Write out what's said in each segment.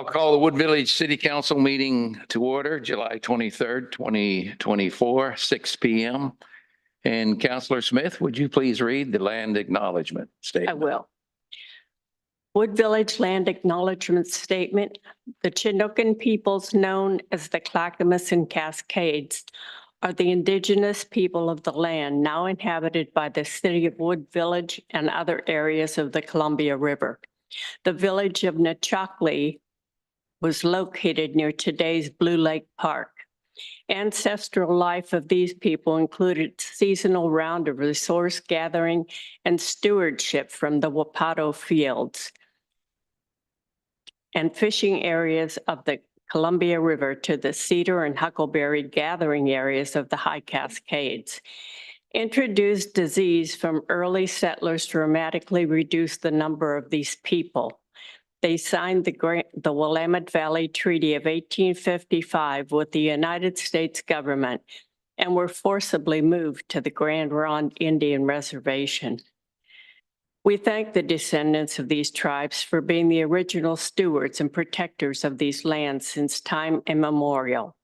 I'll call the Wood Village City Council meeting to order, July 23rd, 2024, 6 p.m. And Councilor Smith, would you please read the land acknowledgement I statement? will. Wood Village Land Acknowledgement Statement. The Chinookan peoples known as the Clackamas and Cascades are the indigenous people of the land now inhabited by the city of Wood Village and other areas of the Columbia River. The village of Nechockley was located near today's Blue Lake Park. Ancestral life of these people included seasonal round of resource gathering and stewardship from the Wapato fields and fishing areas of the Columbia River to the Cedar and Huckleberry gathering areas of the High Cascades. Introduced disease from early settlers dramatically reduced the number of these people. They signed the Willamette Valley Treaty of 1855 with the United States government and were forcibly moved to the Grand Ronde Indian Reservation. We thank the descendants of these tribes for being the original stewards and protectors of these lands since time immemorial.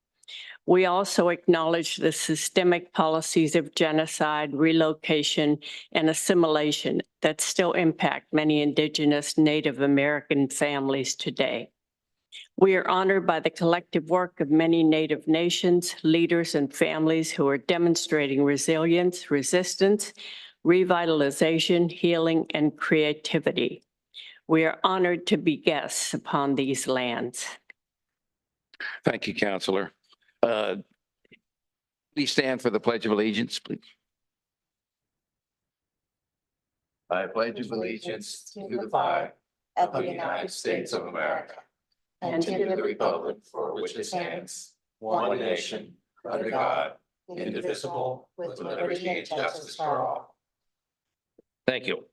We also acknowledge the systemic policies of genocide, relocation, and assimilation that still impact many Indigenous Native American families today. We are honored by the collective work of many Native nations, leaders, and families who are demonstrating resilience, resistance, revitalization, healing, and creativity. We are honored to be guests upon these lands. Thank you, Councilor. Please stand for the Pledge of Allegiance, please. I pledge allegiance to the flag of the United States of America and to the republic for which it stands, one nation, under God, indivisible, with liberty and justice for all. Thank you.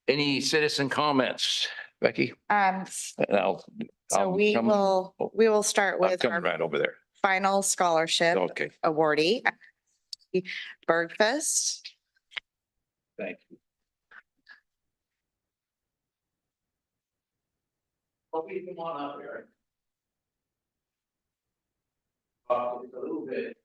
Any citizen comments, Becky? So we will start I'm with coming our right over there. final scholarship Okay, awardee, Bergfest. thank you. Okay, come on up here. It's a little bit.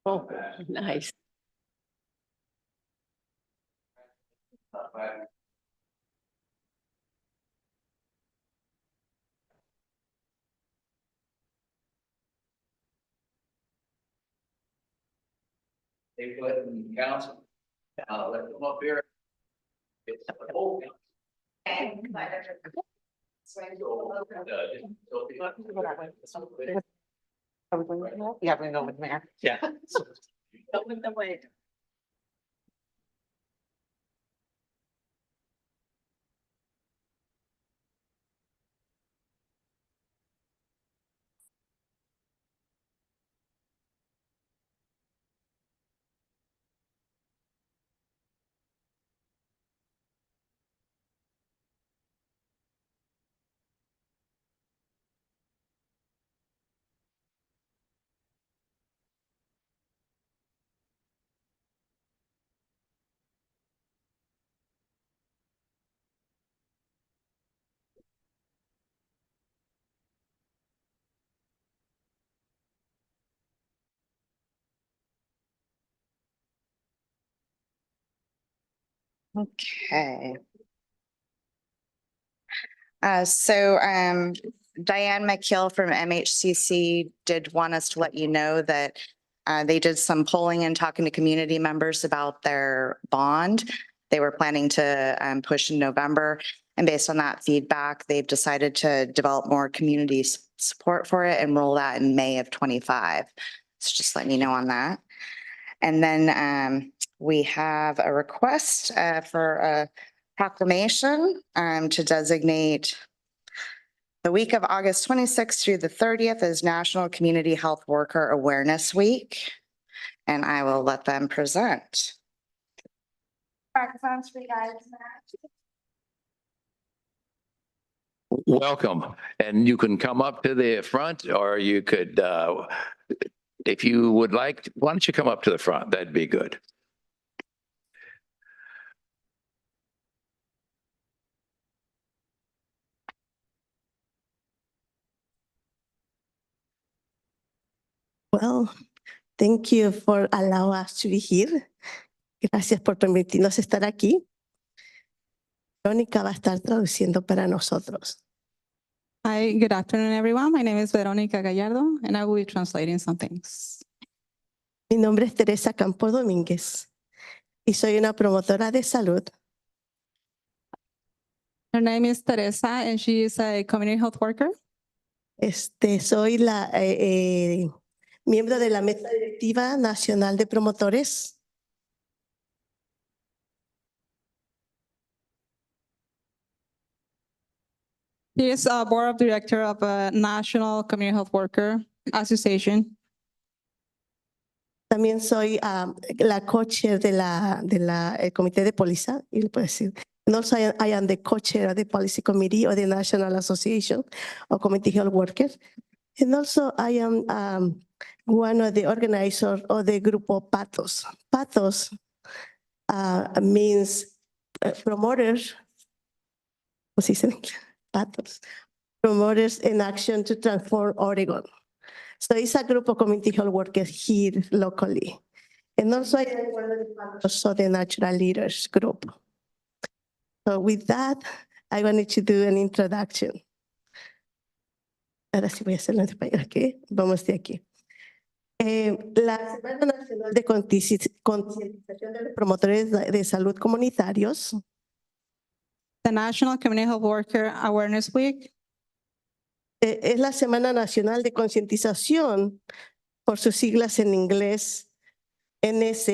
Oh, nice. They put in the council. Let them up here. It's the whole. Yeah, we go with Mayor. Yeah. Open the way. Okay. Diane McKeel from MHCC did want us to let you know that they did some polling and talking to community members about their bond. They were planning to push in November. And based on that feedback, they've decided to develop more community support for it and roll that in May of 25. So just letting you know on that. And then we have a request for a proclamation to designate the week of August 26th through the 30th as National Community Health Worker Awareness Week. And I will let them present. Microphones for you guys. Welcome, and you can come up to the front, or you could, if you would like, why don't you come up to the front? That'd be good. Well, thank you for allowing us to be here. Gracias por permitirnos estar aquí. Verónica va a estar traduciendo para nosotros. Hi, good afternoon, everyone. My name is Verónica Gallardo, and I will be translating some things. Mi nombre es Teresa Campos Domínguez y soy una promotora de salud. Her name is Teresa, and she is a community health worker. Soy la miembro de la Mesa Directiva Nacional de Promotores. She is a board of director of a National Community Health Worker Association. También soy la co-chair de el comité de póliza, y le puedo decir. And also I am the co-chair of the policy committee of the National Association of Community Health Workers. And also I am one of the organizers of the Grupo Patos. Patos means promoters, ¿cómo se dice? Patos. Promoters in action to transform Oregon. So it's a group of community health workers here locally. And also I am one of the members of the Natural Leaders Group. So with that, I wanted to do an introduction. Ahora sí voy a hacerlo en español, ¿ok? Vamos de aquí. La Semana Nacional de Concientización de los Promotores de Salud Comunitarios The National Community Health Worker Awareness Week es la Semana Nacional de Concientización, por sus siglas en inglés, NCHWAW.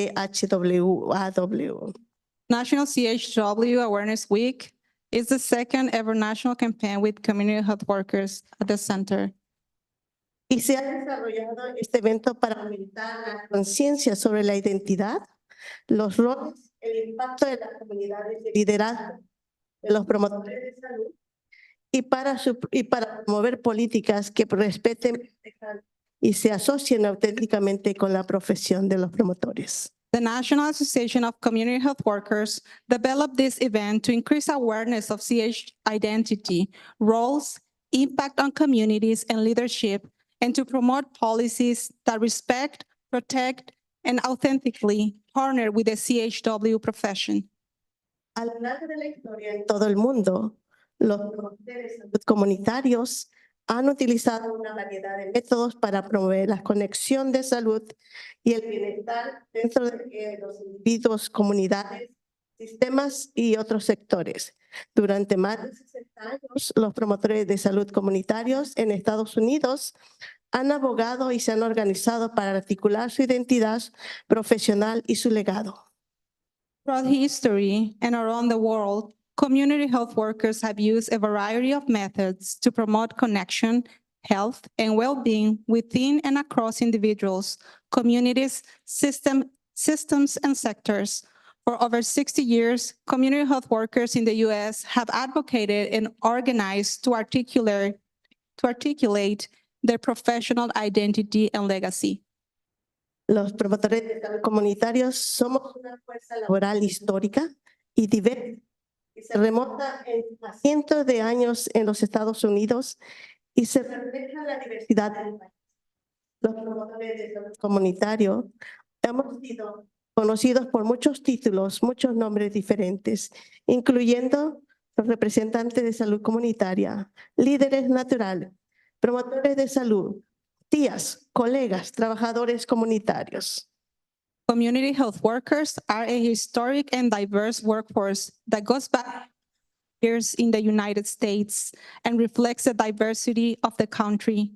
National CHW Awareness Week is the second ever national campaign with community health workers at the center. Y se ha desarrollado este evento para aumentar la conciencia sobre la identidad, los roles, el impacto de las comunidades de liderazgo de los promotores de salud y para promover políticas que respeten y se asocien auténticamente con la profesión de los promotores. The National Association of Community Health Workers developed this event to increase awareness of CH identity, roles, impact on communities and leadership, and to promote policies that respect, protect, and authentically partner with the CHW profession. A lo largo de la historia en todo el mundo, los promotores de salud comunitarios han utilizado una variedad de métodos para promover la conexión de salud y el bienestar dentro de los individuos, comunidades, sistemas y otros sectores. Durante más de 60 años, los promotores de salud comunitarios en Estados Unidos han abogado y se han organizado para articular su identidad profesional y su legado. Throughout history and around the world, community health workers have used a variety of methods to promote connection, health, and well-being within and across individuals, communities, systems, and sectors. For over 60 years, community health workers in the U.S. have advocated and organized to articulate their professional identity and legacy. Los promotores de salud comunitarios somos una fuerza laboral histórica y diversa que se remonta a cientos de años en los Estados Unidos y se refleja en la diversidad del país. Los promotores de salud comunitario hemos sido conocidos por muchos títulos, muchos nombres diferentes, incluyendo los representantes de salud comunitaria, líderes naturales, promotores de salud, tías, colegas, trabajadores comunitarios. Community health workers are a historic and diverse workforce that goes back years in the United States and reflects the diversity of the country.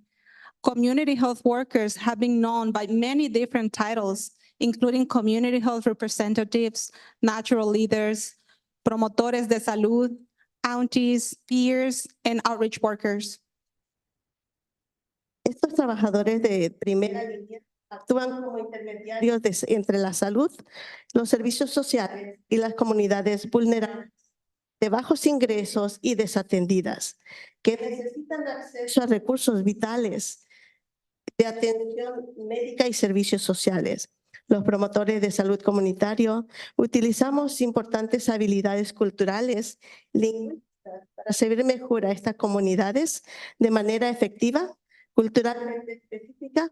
Community health workers have been known by many different titles, including community health representatives, natural leaders, promotores de salud, aunties, peers, and outreach workers. Estos trabajadores de primera línea Actúan como intermediarios entre la salud, los servicios sociales y las comunidades vulnerables de bajos ingresos y desatendidas, que necesitan acceso a recursos vitales de atención médica y servicios sociales. Los promotores de salud comunitario utilizamos importantes habilidades culturales, lingüísticas, para servir mejor a estas comunidades de manera efectiva, culturalmente específica,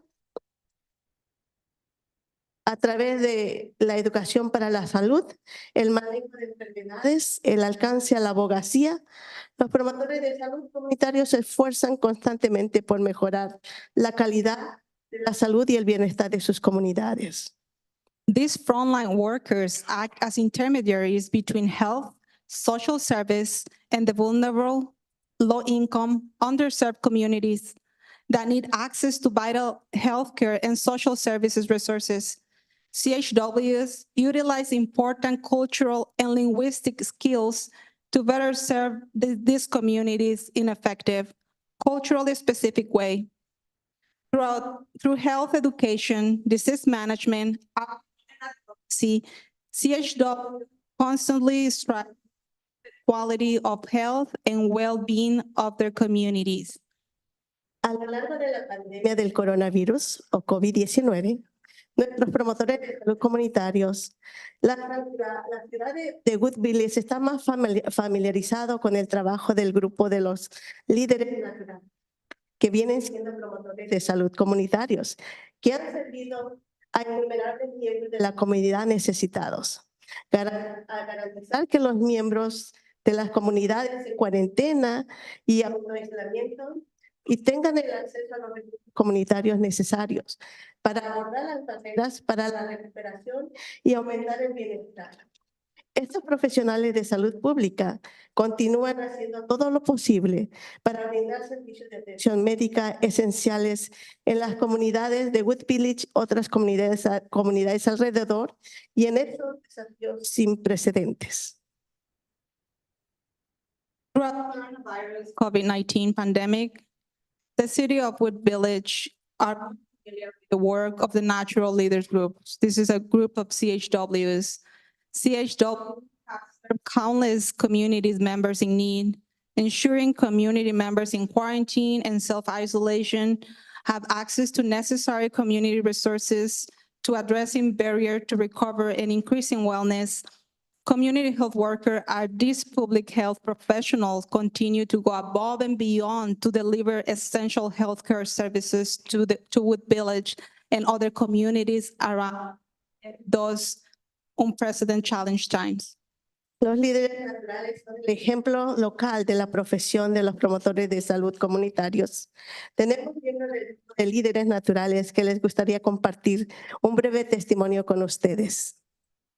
a través de la educación para la salud, el manejo de enfermedades, el alcance a la abogacía. Los promotores de salud comunitarios se esfuerzan constantemente por mejorar la calidad de la salud y el bienestar de sus comunidades. These frontline workers act as intermediaries between health, social service, and the vulnerable, low-income, underserved communities that need access to vital healthcare and social services resources. CHWs utilize important cultural and linguistic skills to better serve these communities in effective, culturally specific way. Through health education, disease management, CHW constantly strives for the quality of health and well-being of their communities. A lo largo de la pandemia del coronavirus o COVID-19, nuestros promotores de salud comunitarios, la ciudad de Woodville está más familiarizado con el trabajo del grupo de los líderes naturales, que vienen siendo promotores de salud comunitarios, que han servido a innumerables miembros de la comunidad necesitados, a garantizar que los miembros de las comunidades en cuarentena y aislamiento y tengan el acceso a los recursos comunitarios necesarios para abordar las barreras para la recuperación y aumentar el bienestar. Estos profesionales de salud pública continúan haciendo todo lo posible para brindar servicios de atención médica esenciales en las comunidades de Wood Village, otras comunidades alrededor, y en estos desafíos sin precedentes. Throughout the coronavirus COVID-19 pandemic, the city of Wood Village are familiar with the work of the Natural Leaders Groups. This is a group of CHWs. CHW have served countless communities members in need, ensuring community members in quarantine and self-isolation have access to necessary community resources to addressing barrier to recover and increasing wellness. Community health workers are these public health professionals continue to go above and beyond to deliver essential healthcare services to Wood Village and other communities around those unprecedented challenge times. Los líderes naturales son el ejemplo local de la profesión de los promotores de salud comunitarios. Tenemos miembros de líderes naturales que les gustaría compartir un breve testimonio con ustedes.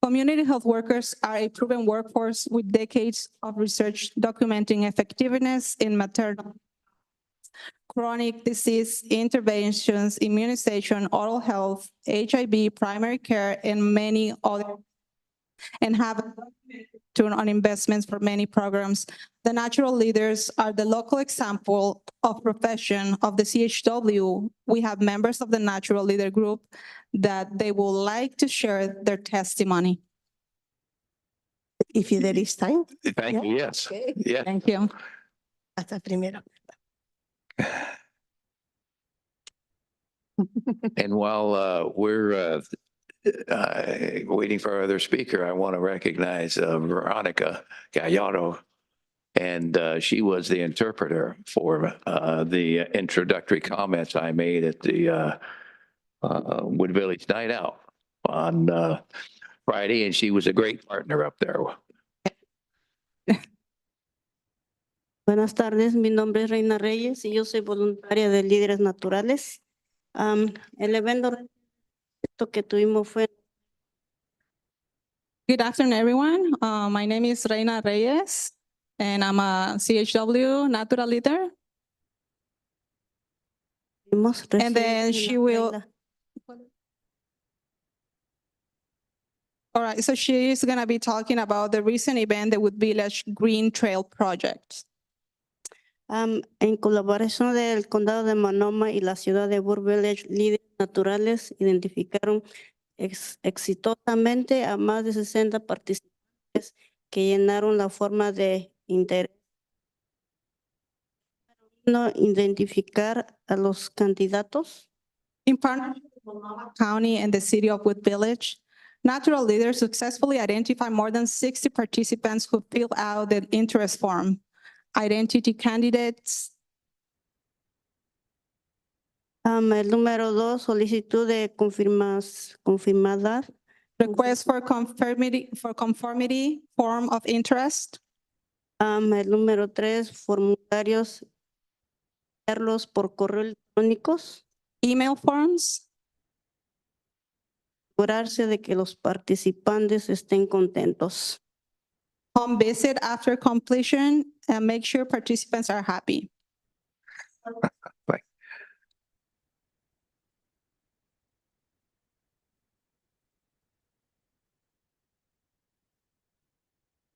Community health workers are a proven workforce with decades of research documenting effectiveness in maternal, chronic disease interventions, immunization, oral health, HIV, primary care, and many other, and have a return on investments for many programs. The natural leaders are the local example of profession of the CHW. We have members of the natural leader group that they would like to share their testimony. If there is time. Thank you, yes. Okay. Yeah. Thank you. Hasta primero. And while we're waiting for our other speaker, I want to recognize Veronica Gallardo. And she was the interpreter for the introductory comments I made at the Wood Village Night Out on Friday, and she was a great partner up there. Buenas tardes, mi nombre es Reina Reyes y yo soy voluntaria de Líderes Naturales. El evento que tuvimos fue. Good afternoon, everyone. My name is Reina Reyes, and I'm a CHW natural leader. And then she will. All right, so she is going to be talking about the recent event, the Wood Village Green Trail Project. En colaboración del Condado de Monoma y la ciudad de Burr Village, líderes naturales identificaron exitosamente a más de 60 participantes que llenaron la forma de interés. No identificar a los candidatos. In partnership with Multnomah County and the city of Wood Village, Natural Leaders successfully identified more than 60 participants who filled out the interest form. Identity candidates, El número 2, solicitud de confirmada. request for conformity form of interest, El número 3, formularios enviarlos por correo electrónicos. email forms, Asegurarse de que los participantes estén contentos. home visit after completion, and make sure participants are happy.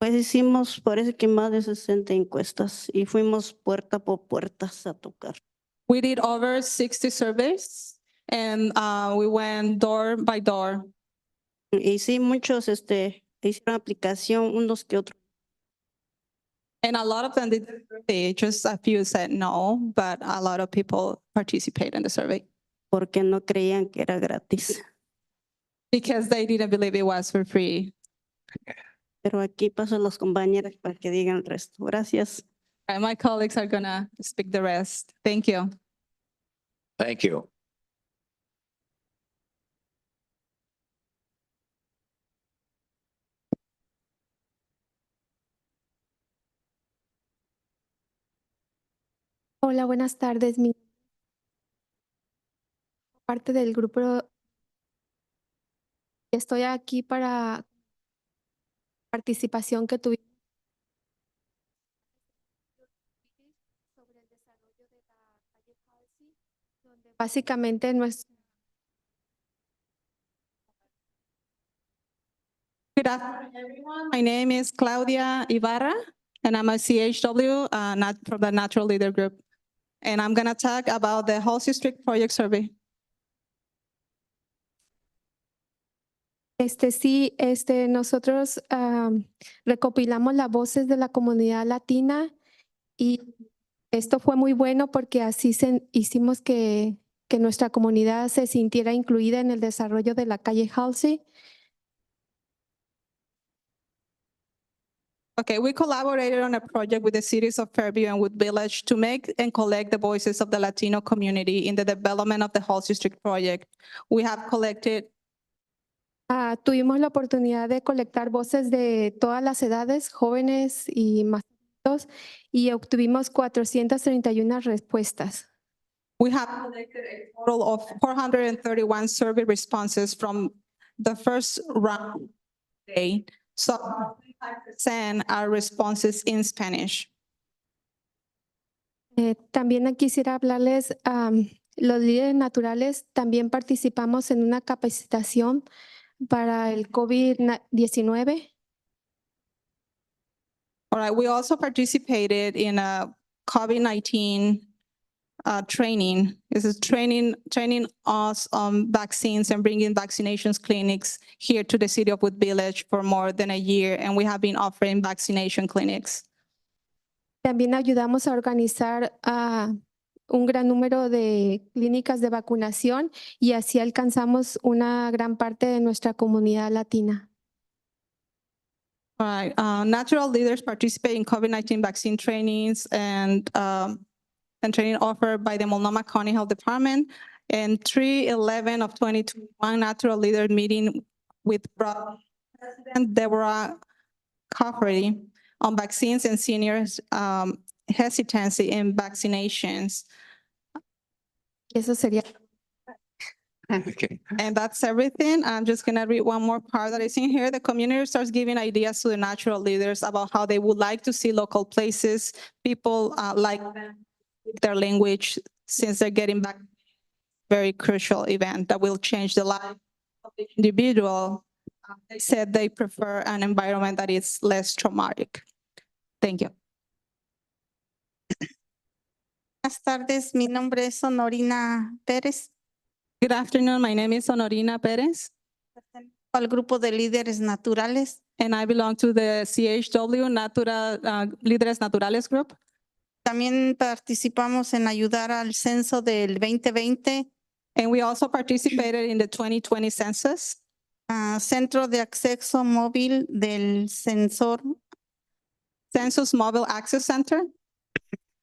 Pues hicimos, parece que más de 60 encuestas y fuimos puerta por puertas a tocar. We did over 60 surveys and we went door by door. Y sí, muchos hicieron aplicación, unos que otros. And a lot of them did, just a few said no, but a lot of people participate in the survey Porque no creían que era gratis. because they didn't believe it was for free. Pero aquí paso a los compañeros para que digan el resto. Gracias. And my colleagues are gonna speak the rest. Thank you. Thank you. Hola, buenas tardes. Mi parte del grupo. Estoy aquí para participación que tuvimos sobre el desarrollo de la calle Halsey, donde básicamente nuestro. Good afternoon, everyone. My name is Claudia Ibarra, and I'm a CHW from the Natural Leader Group. And I'm gonna talk about the Halsey Street Project Survey. Sí, nosotros recopilamos las voces de la comunidad latina y esto fue muy bueno porque así hicimos que nuestra comunidad se sintiera incluida en el desarrollo de la calle Halsey. Okay, we collaborated on a project with the cities of Fairview and Wood Village to make and collect the voices of the Latino community in the development of the Halsey Street Project. We have collected Tuvimos la oportunidad de colectar voces de todas las edades, jóvenes y más adultos, y obtuvimos 431 respuestas. We have collected a total of 431 survey responses from the first round day. So 5% are responses in Spanish. También quisiera hablarles, los líderes naturales también participamos en una capacitación para el COVID-19. All right, we also participated in a COVID-19 training. This is training us on vaccines and bringing vaccinations clinics here to the city of Wood Village for more than a year, and we have been offering vaccination clinics. También ayudamos a organizar un gran número de clínicas de vacunación y así alcanzamos una gran parte de nuestra comunidad latina. All right, natural leaders participate in COVID-19 vaccine trainings and training offered by the Multnomah County Health Department. And 3/11 of 2021 natural leader meeting with President Deborah Cafferty on vaccines and seniors hesitancy in vaccinations. Eso sería. Okay. And that's everything. I'm just gonna read one more part that is in here. The community starts giving ideas to the natural leaders about how they would like to see local places, people like their language, since they're getting back. Very crucial event that will change the life of the individual. They said they prefer an environment that is less traumatic. Thank you. Buenas tardes, mi nombre es Honorina Pérez. Good afternoon, my name is Honorina Pérez. Al grupo de líderes naturales. And I belong to the CHW Líderes Naturales Group. También participamos en ayudar al censo del 2020. And we also participated in the 2020 census. Centro de Acceso Móvil del Census Mobile Access Center.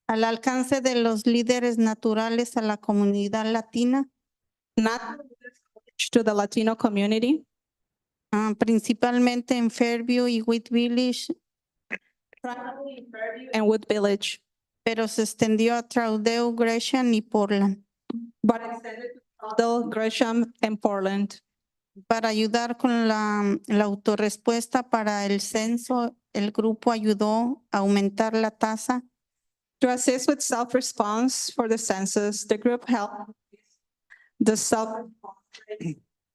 Al alcance de los líderes naturales a la comunidad latina. Not to the Latino community. Principalmente en Fairview y Wheat Village. And Wood Village. Pero se extendió a Troudel, Gresham y Portland. But extended to Troudel, Gresham and Portland. Para ayudar con la autorrespuesta para el censo, el grupo ayudó a aumentar la tasa. To assist with self-response for the census, the group helped the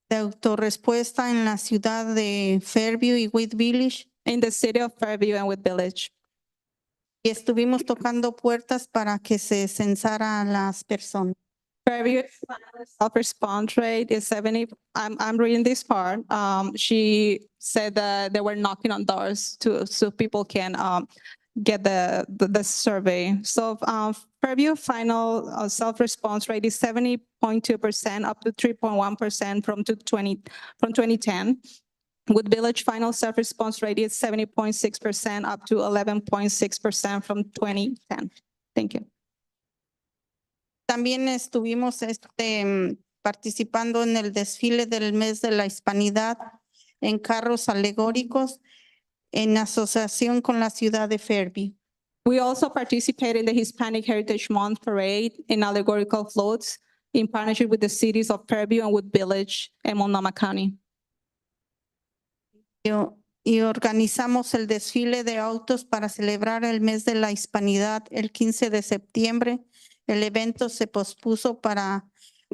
de autorrespuesta en la ciudad de Fairview y Wheat Village. In the city of Fairview and Wheat Village. Y estuvimos tocando puertas para que se censara a las personas. Fairview self-response rate is 70. I'm reading this part. She said that they were knocking on doors so people can get the survey. So Fairview final self-response rate is 70.2% up to 3.1% from 2010. Wood Village final self-response rate is 70.6% up to 11.6% from 2010. Thank you. También estuvimos participando en el desfile del mes de la Hispanidad en carros alegóricos en asociación con la ciudad de Fairview. We also participated in the Hispanic Heritage Month Parade in allegorical floats in partnership with the cities of Fairview and Wood Village and Multnomah County. Y organizamos el desfile de autos para celebrar el mes de la Hispanidad el 15 de septiembre. El evento se pospuso para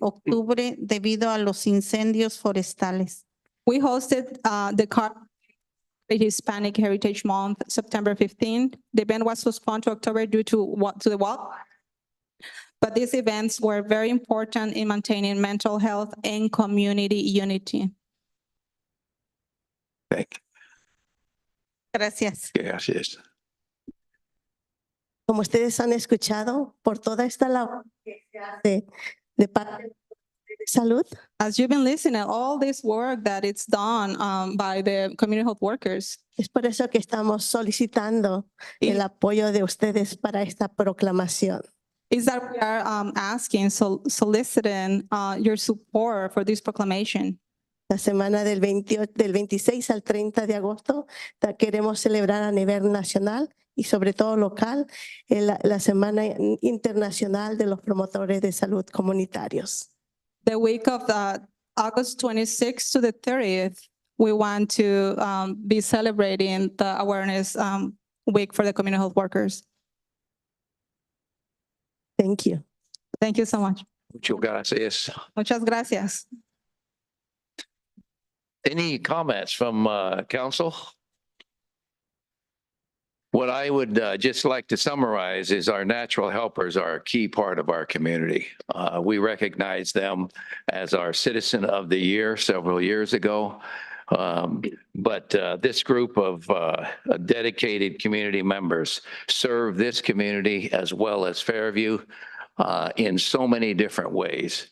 octubre debido a los incendios forestales. We hosted the Hispanic Heritage Month, September 15th. The event was postponed to October due to the what? But these events were very important in maintaining mental health and community unity. Thank you. Gracias. Gracias. Como ustedes han escuchado, por toda esta labor que se hace de parte de salud, As you've been listening, all this work that it's done by the community health workers, es por eso que estamos solicitando el apoyo de ustedes para esta proclamación. is that we are soliciting your support for this proclamation. La semana del 26 al 30 de agosto queremos celebrar a nivel nacional y sobre todo local la Semana Internacional de los Promotores de Salud Comunitarios. The week of August 26th to the 30th, we want to be celebrating the awareness week for the community health workers. Thank you. Thank you so much. Muchas gracias. Muchas gracias. Any comments from council? What I would just like to summarize is our natural helpers are a key part of our community. We recognize them as our Citizen of the Year several years ago. But this group of dedicated community members serve this community as well as Fairview in so many different ways.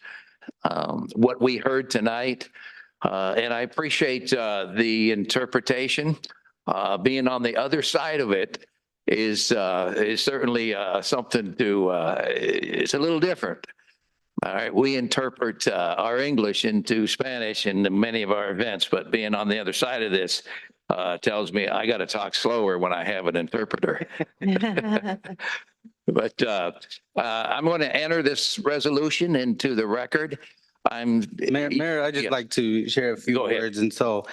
What we heard tonight, and I appreciate the interpretation, being on the other side of it is certainly something to, it's a little different. All right, we interpret our English into Spanish in many of our events, but being on the other side of this tells me I got to talk slower when I have an interpreter. But I'm going to enter this resolution into the record. Mayor, I'd just Yeah. like to share a few Go ahead. words. And so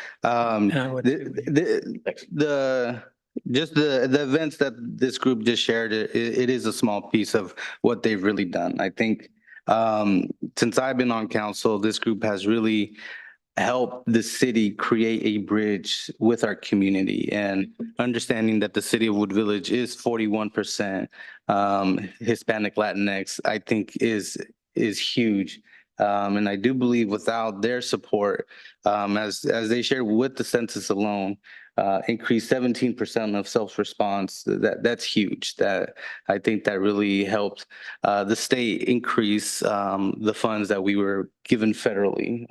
just the events that this group just shared, it is a small piece of what they've really done. I think since I've been on council, this group has really help the city create a bridge with our community, and understanding that the city of Wood Village is 41% Hispanic Latinx, I think is huge. And I do believe without their support, as they shared with the census alone, increased 17% of self-response. That's huge. That I think that really helped the state increase the funds that we were given federally.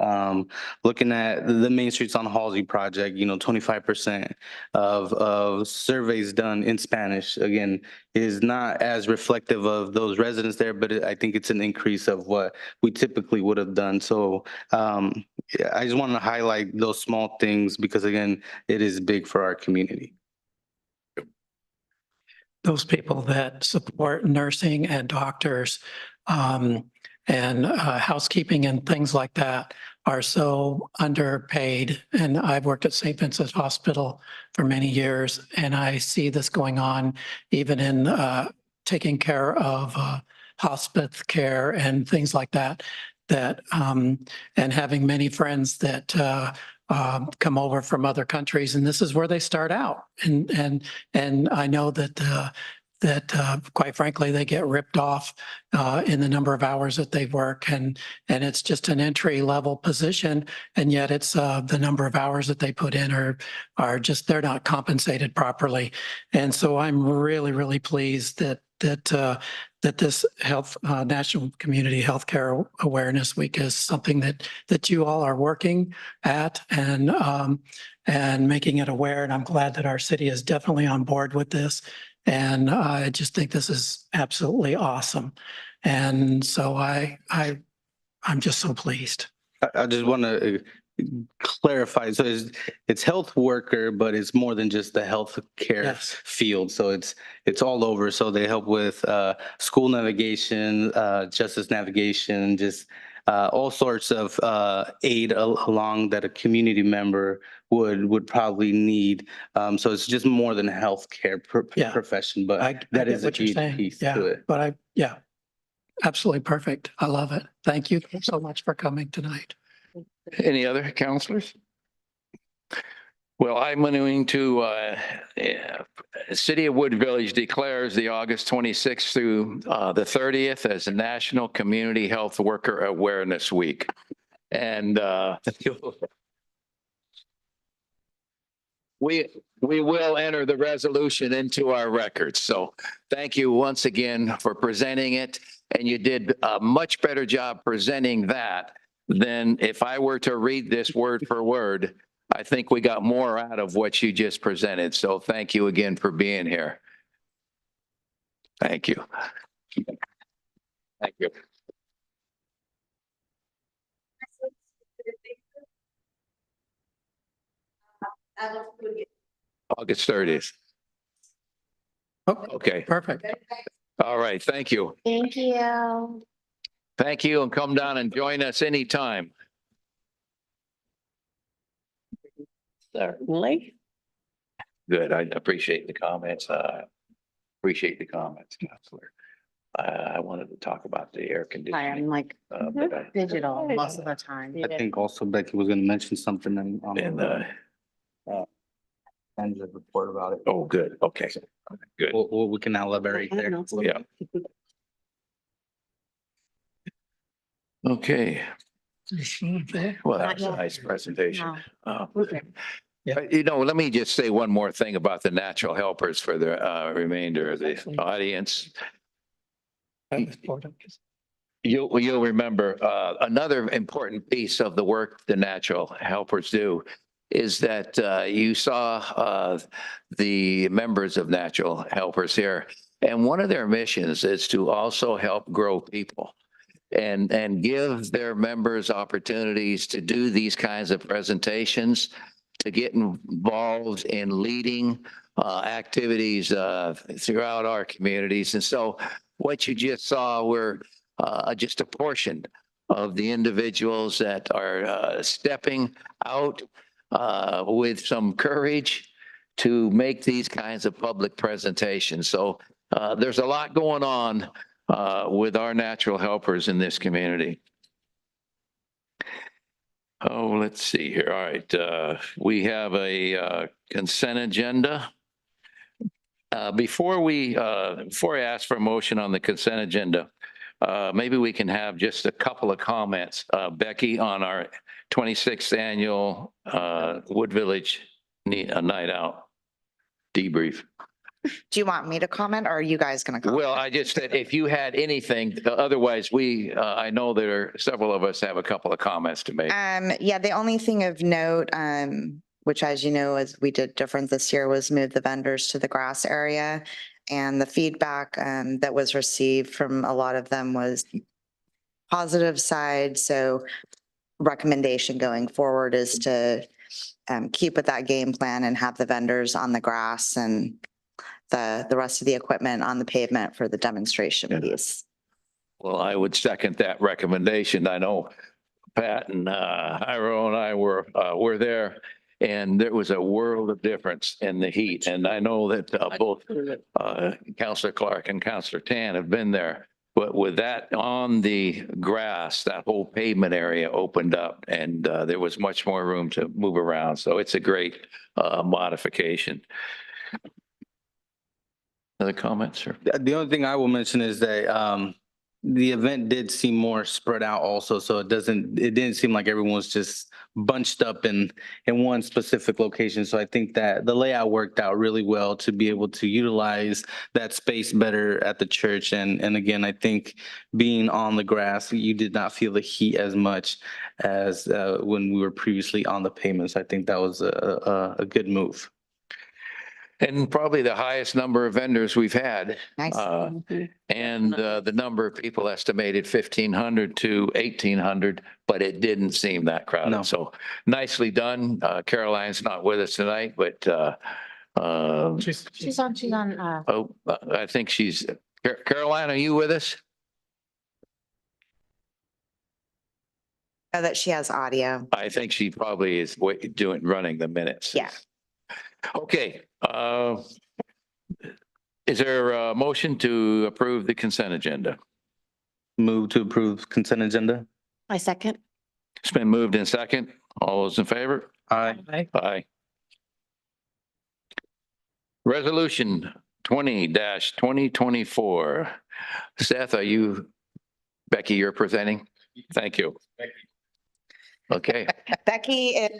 Looking at the Main Streets on Halsey project, 25% of surveys done in Spanish, again, is not as reflective of those residents there, but I think it's an increase of what we typically would have done. So yeah, I just want to highlight those small things because, again, it is big for our community. Those people that support nursing and doctors and housekeeping and things like that are so underpaid. And I've worked at St. Vincent's Hospital for many years, and I see this going on even in taking care of hospice care and things like that, and having many friends that come over from other countries, and this is where they start out. And I know that quite frankly, they get ripped off in the number of hours that they work, and it's just an entry level position, and yet it's the number of hours that they put in are just, they're not compensated properly. And so I'm really, really pleased that this National Community Healthcare Awareness Week is something that you all are working at and making it aware. And I'm glad that our city is definitely on board with this. And I just think this is absolutely awesome. And so I'm just so pleased. I just want to clarify. So it's health worker, but it's more than just the health care Yes. field. So it's all over. So they help with school navigation, justice navigation, just all sorts of aid along that a community member would probably need. So it's just more than a healthcare Yeah. profession, but I that get is a what you're huge saying. piece Yeah, to it. but absolutely perfect. I love it. Thank you so much for coming tonight. Any other counselors? Well, I'm moving to City of Wood Village declares the August 26th through the 30th as a National Community Health Worker Awareness Week. And we will enter the resolution into our records. So thank you once again for presenting it. And you did a much better job presenting that than if I were to read this word for word. I think we got more out of what you just presented. So thank you again for being here. Thank you. Thank you. August 30th. Oh, Okay. perfect. All right. Thank you. Thank you. Thank you, and come down and join us anytime. Certainly. Good. I appreciate the comments. Appreciate the comments, Counselor. I wanted to talk about the air conditioning. like but I- digital most of the time. I think also Becky was going to mention something on And, the report about it. oh, good. Okay. Good. We can elaborate there. Yeah. Okay. Well, that was a nice presentation. Let me just say one more thing about the natural helpers for the remainder of the audience. You'll remember another important piece of the work the natural helpers do is that you saw the members of natural helpers here. And one of their missions is to also help grow people and give their members opportunities to do these kinds of presentations, to get involved in leading activities throughout our communities. And so what you just saw were just a portion of the individuals that are stepping out with some courage to make these kinds of public presentations. So there's a lot going on with our natural helpers in this community. Oh, let's see here. All right, we have a consent agenda. Before I ask for a motion on the consent agenda, maybe we can have just a couple of comments. Becky, on our 26th annual Wood Village Night Out debrief. Do you want me to comment or are you guys going to comment? Well, I just said if you had anything, otherwise I know there are several of us have a couple of comments to make. Yeah, the only thing of note, which as you know, as we did different this year, was move the vendors to the grass area. And the feedback that was received from a lot of them was positive side. So recommendation going forward is to keep with that game plan and have the vendors on the grass and the rest of the equipment on the pavement for the demonstration piece. Well, I would second that recommendation. I know Pat and Hiro and I were there, and there was a world of difference in the heat. And I know that both Councillor Clark and Councillor Tan have been there. But with that on the grass, that whole pavement area opened up, and there was much more room to move around. So it's a great modification. Other comments, sir? The only thing I will mention is that the event did seem more spread out also, so it didn't seem like everyone was just bunched up in one specific location. So I think that the layout worked out really well to be able to utilize that space better at the church. And again, I think being on the grass, you did not feel the heat as much as when we were previously on the pavements. I think that was a good move. And probably the highest number of vendors we've had. Nice. And the number of people estimated 1,500 to 1,800, but it didn't seem that crowded. No. So nicely done. Caroline's not with us tonight, but She's on. I think she's, Caroline, are you with us? Know that she has audio. I think she probably is running the minutes. Yeah. Okay. Is there a motion to approve the consent agenda? Move to approve consent agenda. I second. It's been moved in second. All those in favor? Aye. Aye. Resolution 20-2024. Seth, Becky, you're presenting? Thank you. Okay, Becky is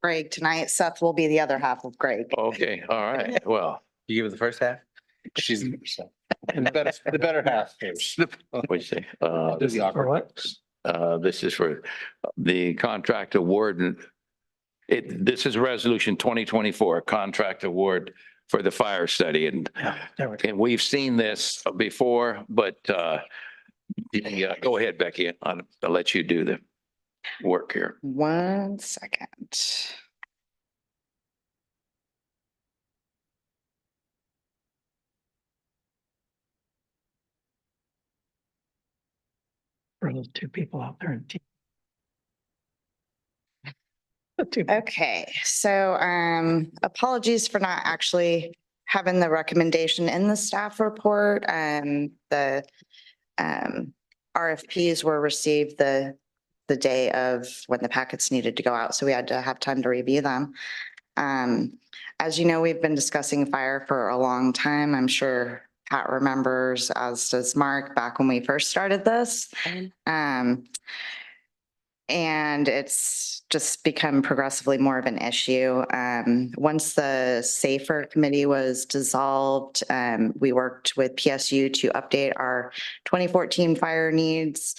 Greg tonight. Seth will be the other half of Greg. okay, all right, well. You give it the first half? She's. The better half. What do you say? This is for what? This is for the contract award. This is resolution 2024, contract award for the fire study. And we've seen this before, but go ahead, Becky. I'll let you do the work here. 1 second. For those two people out there. Okay, so apologies for not actually having the recommendation in the staff report. The RFPs were received the day of when the packets needed to go out, so we had to have time to review them. As you know, we've been discussing fire for a long time. I'm sure Pat remembers, as does Mark, back when we first started this. And it's just become progressively more of an issue. Once the SAFER committee was dissolved, we worked with PSU to update our 2014 fire needs.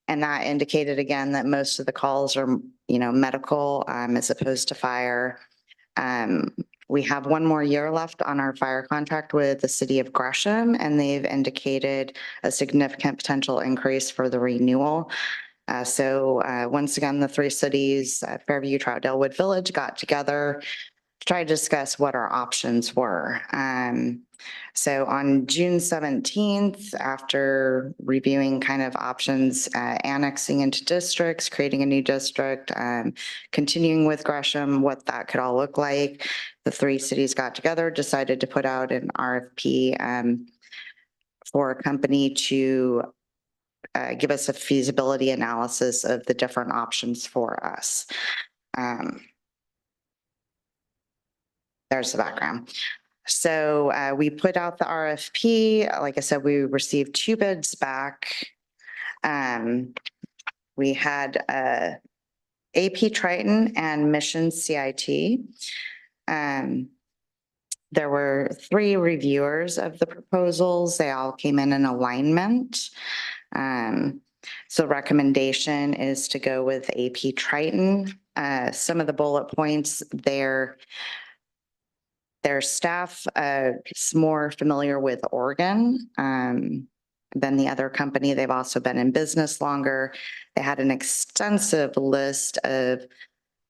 And that indicated again that most of the calls are, medical as opposed to fire. We have one more year left on our fire contract with the city of Gresham, and they've indicated a significant potential increase for the renewal. So once again, the three cities, Fairview, Troutdale, Wood Village, got together to try to discuss what our options were. So on June 17th, after reviewing kind of options, annexing into districts, creating a new district, continuing with Gresham, what that could all look like, the three cities got together, decided to put out an RFP for a company to give us a feasibility analysis of the different options for us. There's the background. So we put out the RFP. Like I said, we received 2 bids back. We had AP Triton and Mission CIT. There were 3 reviewers of the proposals. They all came in alignment. So recommendation is to go with AP Triton. Some of the bullet points there. Their staff is more familiar with Oregon than the other company. They've also been in business longer. They had an extensive list of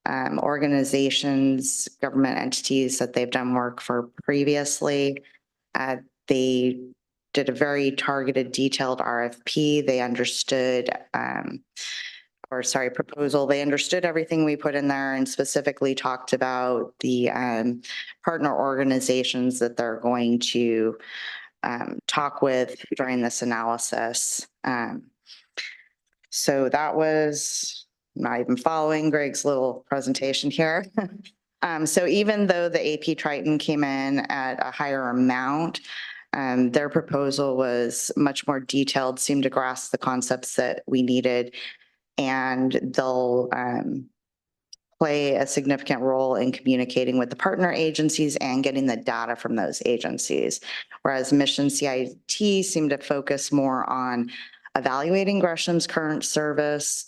organizations, government entities that they've done work for previously. They did a very targeted, detailed RFP. They understood proposal. They understood everything we put in there and specifically talked about the partner organizations that they're going to talk with during this analysis. So that was, I'm not even following Greg's little presentation here. So even though the AP Triton came in at a higher amount, their proposal was much more detailed, seemed to grasp the concepts that we needed, and they'll play a significant role in communicating with the partner agencies and getting the data from those agencies. Whereas Mission CIT seemed to focus more on evaluating Gresham's current service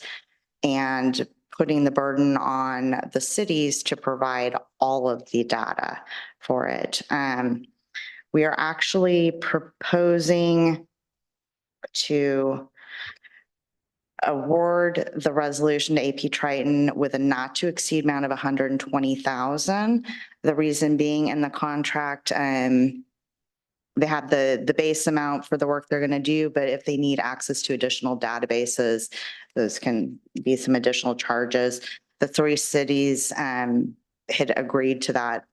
and putting the burden on the cities to provide all of the data for it. We are actually proposing to award the resolution to AP Triton with a not to exceed amount of $120,000. The reason being in the contract, they have the base amount for the work they're going to do, but if they need access to additional databases, those can be some additional charges. The 3 cities had agreed to that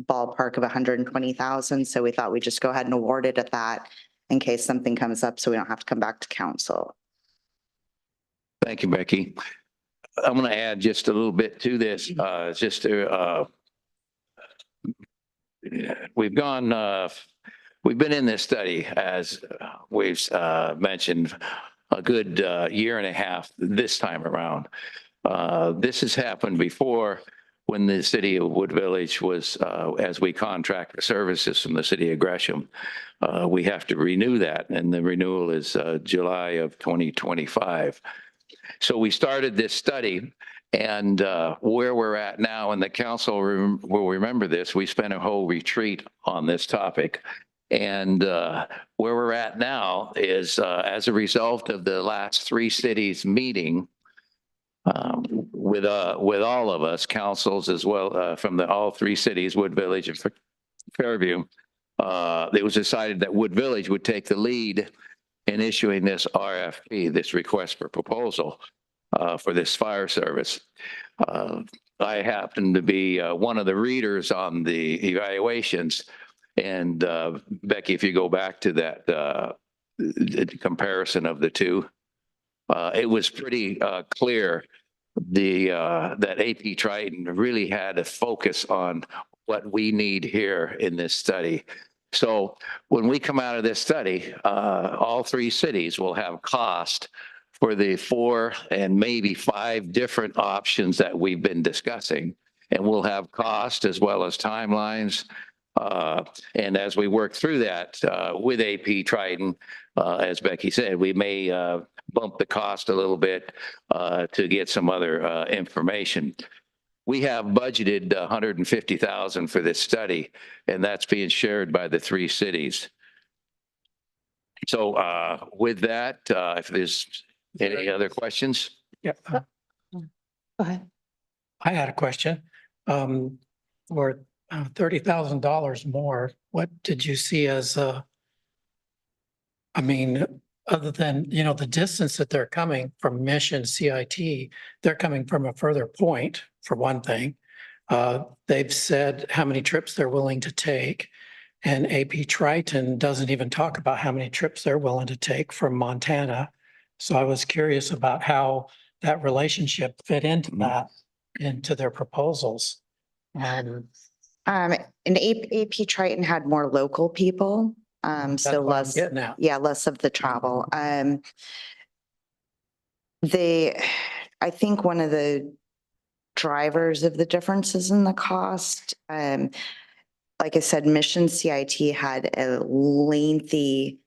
ballpark of $120,000. So we thought we'd just go ahead and award it at that in case something comes up so we don't have to come back to council. Thank you, Becky. I'm going to add just a little bit to this, just to, we've been in this study, as we've mentioned, a good 1.5 years this time around. This has happened before when the city of Wood Village was, as we contract services from the city of Gresham. We have to renew that, and the renewal is July of 2025. So we started this study, and where we're at now, and the council will remember this, we spent a whole retreat on this topic. And where we're at now is as a result of the last 3 cities meeting with all of us, councils as well, from all 3 cities, Wood Village and Fairview, it was decided that Wood Village would take the lead in issuing this RFP, this request for proposal for this fire service. I happen to be one of the readers on the evaluations. And Becky, if you go back to that the comparison of the 2, it was pretty clear that AP Triton really had a focus on what we need here in this study. So when we come out of this study, all 3 cities will have cost for the 4 and maybe 5 different options that we've been discussing. And we'll have cost as well as timelines. And as we work through that with AP Triton, as Becky said, we may bump the cost a little bit to get some other information. We have budgeted $150,000 for this study, and that's being shared by the 3 cities. So with that, if there's any other questions? Yeah. Go ahead. I had a question. For $30,000 more, what did you see as I mean, other than, the distance that they're coming from Mission CIT, they're coming from a further point, for one thing. They've said how many trips they're willing to take. And AP Triton doesn't even talk about how many trips they're willing to take from Montana So I was curious about how that relationship fit into that, into their proposals. And AP Triton had more local people, That's so what I'm less, getting at. yeah, less of the travel. I think one of the drivers of the differences in the cost, like I said, Mission CIT had a lengthy,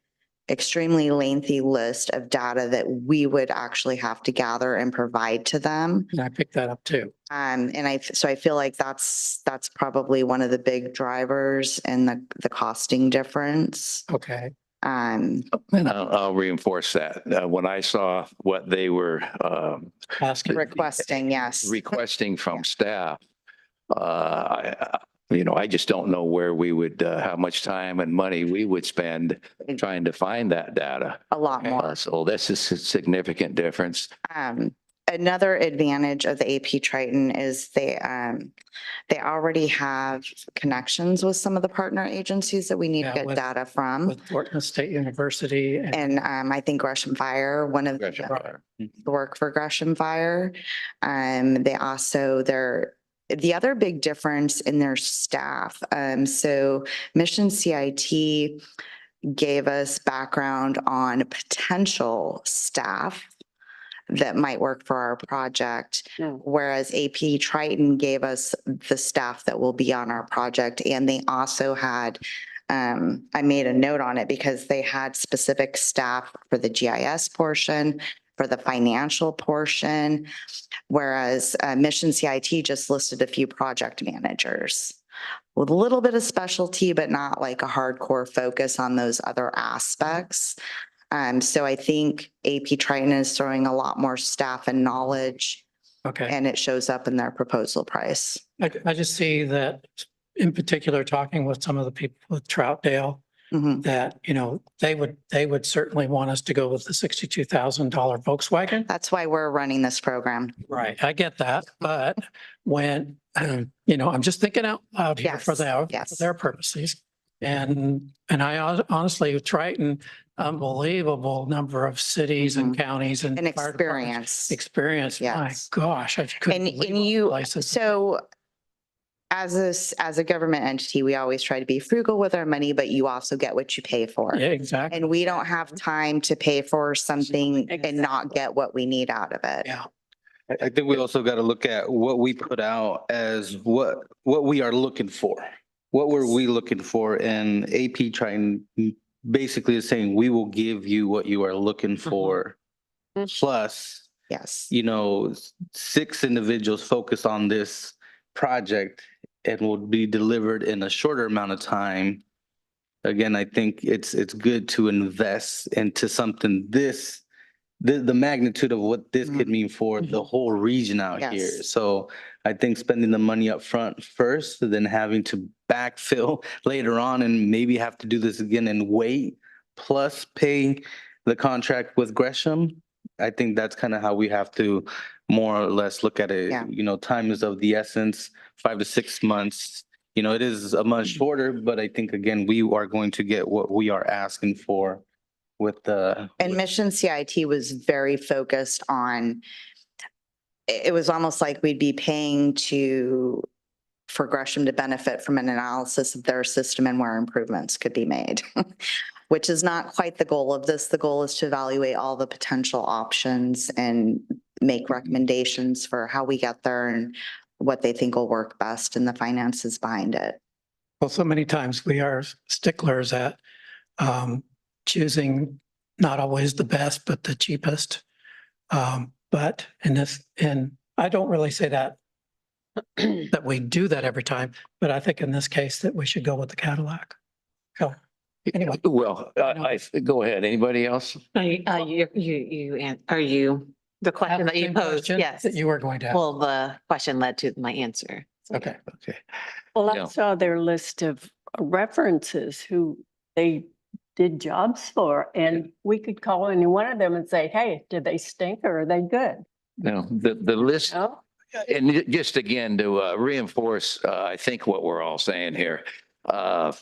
extremely lengthy list of data that we would actually have to gather and provide to them. And I picked that up too. So I feel like that's probably one of the big drivers in the costing difference. Okay. Um, And I'll reinforce that. When I saw what they were Asking. requesting, yes. requesting from staff, I just don't know where we would, how much time and money we would spend trying to find that data. A lot more. So this is a significant difference. Another advantage of the AP Triton is they already have connections with some of the partner agencies that we need to Yeah, get with- data from. With Portland State University and And I think Gresham Fire, one of Gresham Fire. the work for Gresham Fire. The other big difference in their staff. So Mission CIT gave us background on potential staff that might work for our project, whereas AP Triton gave us the staff that will be on our project. And they also had, I made a note on it because they had specific staff for the GIS portion, for the financial portion, whereas Mission CIT just listed a few project managers with a little bit of specialty, but not like a hardcore focus on those other aspects. So I think AP Triton is throwing a lot more staff and knowledge, okay. and it shows up in their proposal price. I just see that in particular, talking with some of the people with Troutdale, Mhm. that, they would certainly want us to go with the $62,000 Volkswagen. That's why we're running this program. Right, I get that, but when, I'm just thinking out loud here for Yes. their purposes. And I honestly, Triton, unbelievable number of cities and counties and. And fire departments. Experience, my Yes. gosh, I couldn't And believe you, the places. so as a government entity, we always try to be frugal with our money, but you also get what you pay for. Yeah, exactly. And we don't have time to pay for something and not get what we need out of it. Yeah, I think we also got to look at what we put out as what we are looking for. What were we looking for? And AP Triton basically is saying, we will give you what you are looking for. Plus, Yes. 6 individuals focus on this project and will be delivered in a shorter amount of time. Again, I think it's good to invest into something the magnitude of what this could mean for the whole region out here. Yes. So I think spending the money up front first, then having to backfill later on and maybe have to do this again and wait, plus pay the contract with Gresham. I think that's kind of how we have to more or less look at it. Yeah. Time is of the essence, 5 to 6 months. It is a month shorter, but I think again, we are going to get what we are asking for with the. And Mission CIT was very focused on, it was almost like we'd be paying for Gresham to benefit from an analysis of their system and where improvements could be made, which is not quite the goal of this. The goal is to evaluate all the potential options and make recommendations for how we get there and what they think will work best and the finances behind it. well, so many times we are sticklers at choosing not always the best, but the cheapest. But and I don't really say that we do that every time, but I think in this case that we should go with the Cadillac. So anyway. Well, go ahead. Anybody else? Are you, the question that you Same posed? question Yes. That you were going to ask. Well, the question led to my answer. Okay. Okay. Well, Yeah. I saw their list of references who they did jobs for, and we could call any one of them and say, hey, did they stink or are they good? No, the list, No? and just again to reinforce, I think what we're all saying here. There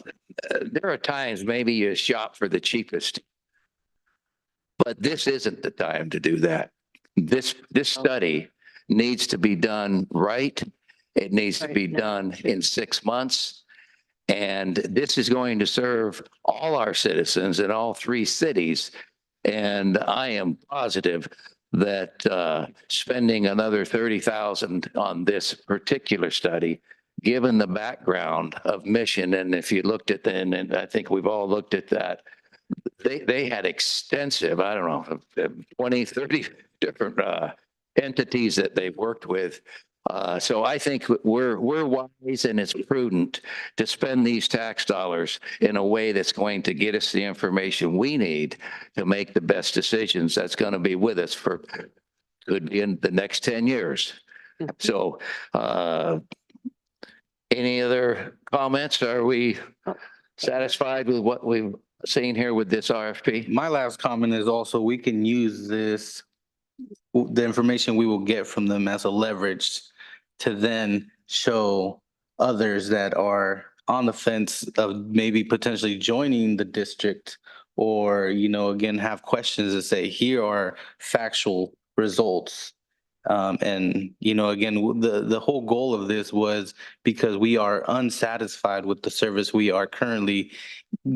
are times maybe you shop for the cheapest. But this isn't the time to do that. This study needs to be done right. It needs to be done in 6 months. And this is going to serve all our citizens in all 3 cities. And I am positive that spending another 30,000 on this particular study, given the background of Mission, and if you looked at and I think we've all looked at that, they had extensive, I don't know, 20, 30 different entities that they've worked with. So I think we're wise and it's prudent to spend these tax dollars in a way that's going to get us the information we need to make the best decisions that's going to be with us for, could be in the next 10 years. So any other comments? Are we satisfied with what we've seen here with this RFP? My last comment is also we can use this, the information we will get from them as a leverage to then show others that are on the fence of maybe potentially joining the district, or, you know, again, have questions that say, here are factual results. And, you know, again, the whole goal of this was because we are unsatisfied with the service we are currently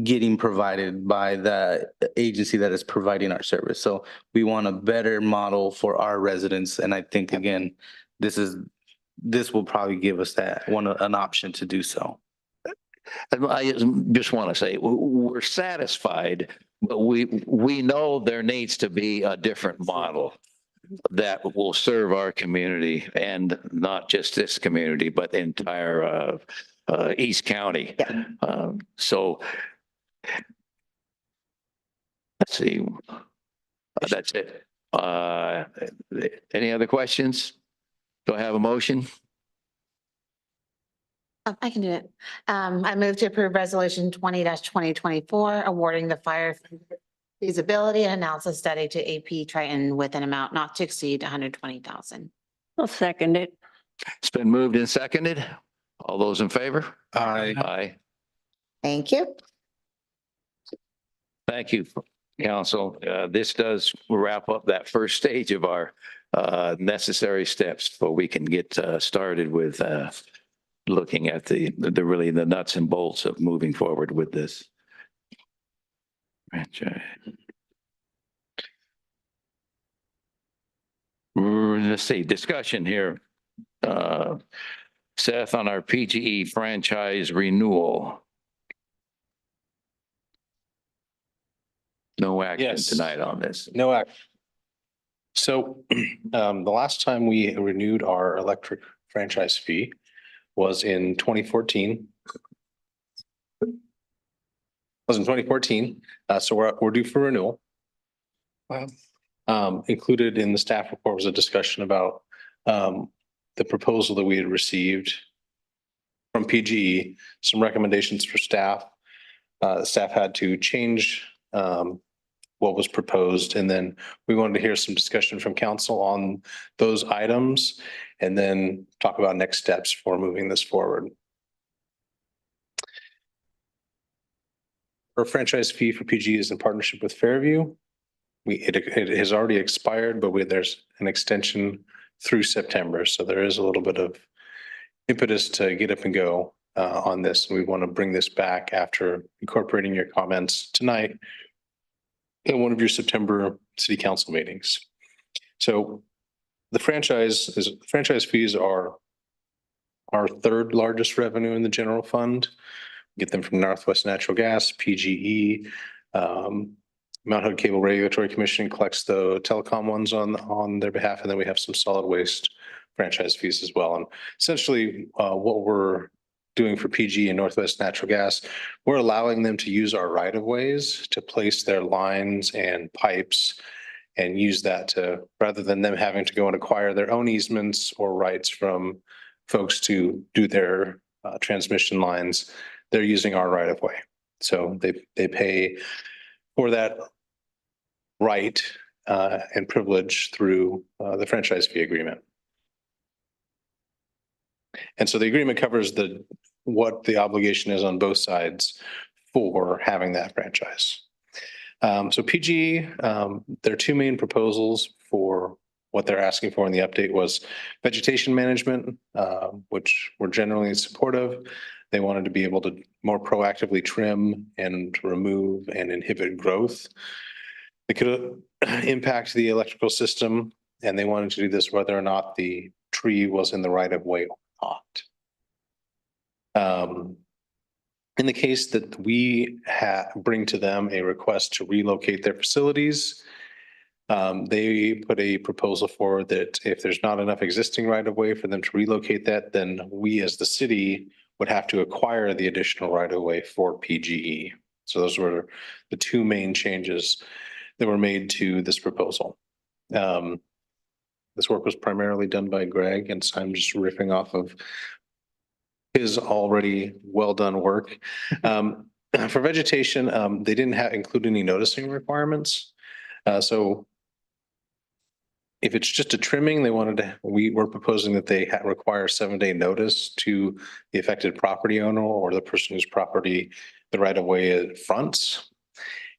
getting provided by the agency that is providing our service. So we want a better model for our residents. And I think, again, this will probably give us an option to do so. And I just want to say, we're satisfied, but we know there needs to be a different model that will serve our community, and not just this community, but the entire East County. So let's see. That's it. Any other questions? Do I have a motion? Oh, I can do it. I move to approve resolution 20-2024, awarding the fire feasibility and analysis study to AP Triton with an amount not to exceed 120,000. I'll second it. It's been moved and seconded. All those in favor? Aye. Aye. Thank you. Thank you, council. This does wrap up that first stage of our necessary steps so we can get started with looking at the really the nuts and bolts of moving forward with this. Franchise. Let's see, discussion here. Seth, on our PGE franchise renewal. No action Yes. tonight on this. No action. So the last time we renewed our electric franchise fee was in 2014. Was in 2014. So we're due for renewal. Wow. Included in the staff report was a discussion about the proposal that we had received from PGE, some recommendations for staff. Staff had to change what was proposed, and then we wanted to hear some discussion from council on those items, and then talk about next steps for moving this forward. Our franchise fee for PGE is in partnership with Fairview. It has already expired, but there's an extension through September, so there is a little bit of impetus to get up and go on this. We want to bring this back after incorporating your comments tonight in one of your September city council meetings. So the franchise fees are our third largest revenue in the general fund. We get them from Northwest Natural Gas, PGE, Mount Hood Cable Regulatory Commission collects the telecom ones on their behalf, and then we have some solid waste franchise fees as well. And essentially, what we're doing for PG and Northwest Natural Gas, we're allowing them to use our right of ways to place their lines and pipes and use that to, rather than them having to go and acquire their own easements or rights from folks to do their transmission lines, they're using our right of way. So they pay for that right and privilege through the franchise fee agreement. And so the agreement covers what the obligation is on both sides for having that franchise. So PG, their two main proposals for what they're asking for in the update was vegetation management, which we're generally supportive. They wanted to be able to more proactively trim and remove and inhibit growth. It could impact the electrical system, and they wanted to do this whether or not the tree was in the right of way or not. In the case that we bring to them a request to relocate their facilities, they put a proposal forward that if there's not enough existing right of way for them to relocate that, then we as the city would have to acquire the additional right of way for PGE. So those were the two main changes that were made to this proposal. This work was primarily done by Greg, and so I'm just riffing off of his already well-done work. For vegetation, they didn't include any noticing requirements. So if it's just a trimming, we were proposing that they require 7-day notice to the affected property owner or the person whose property the right of way fronts.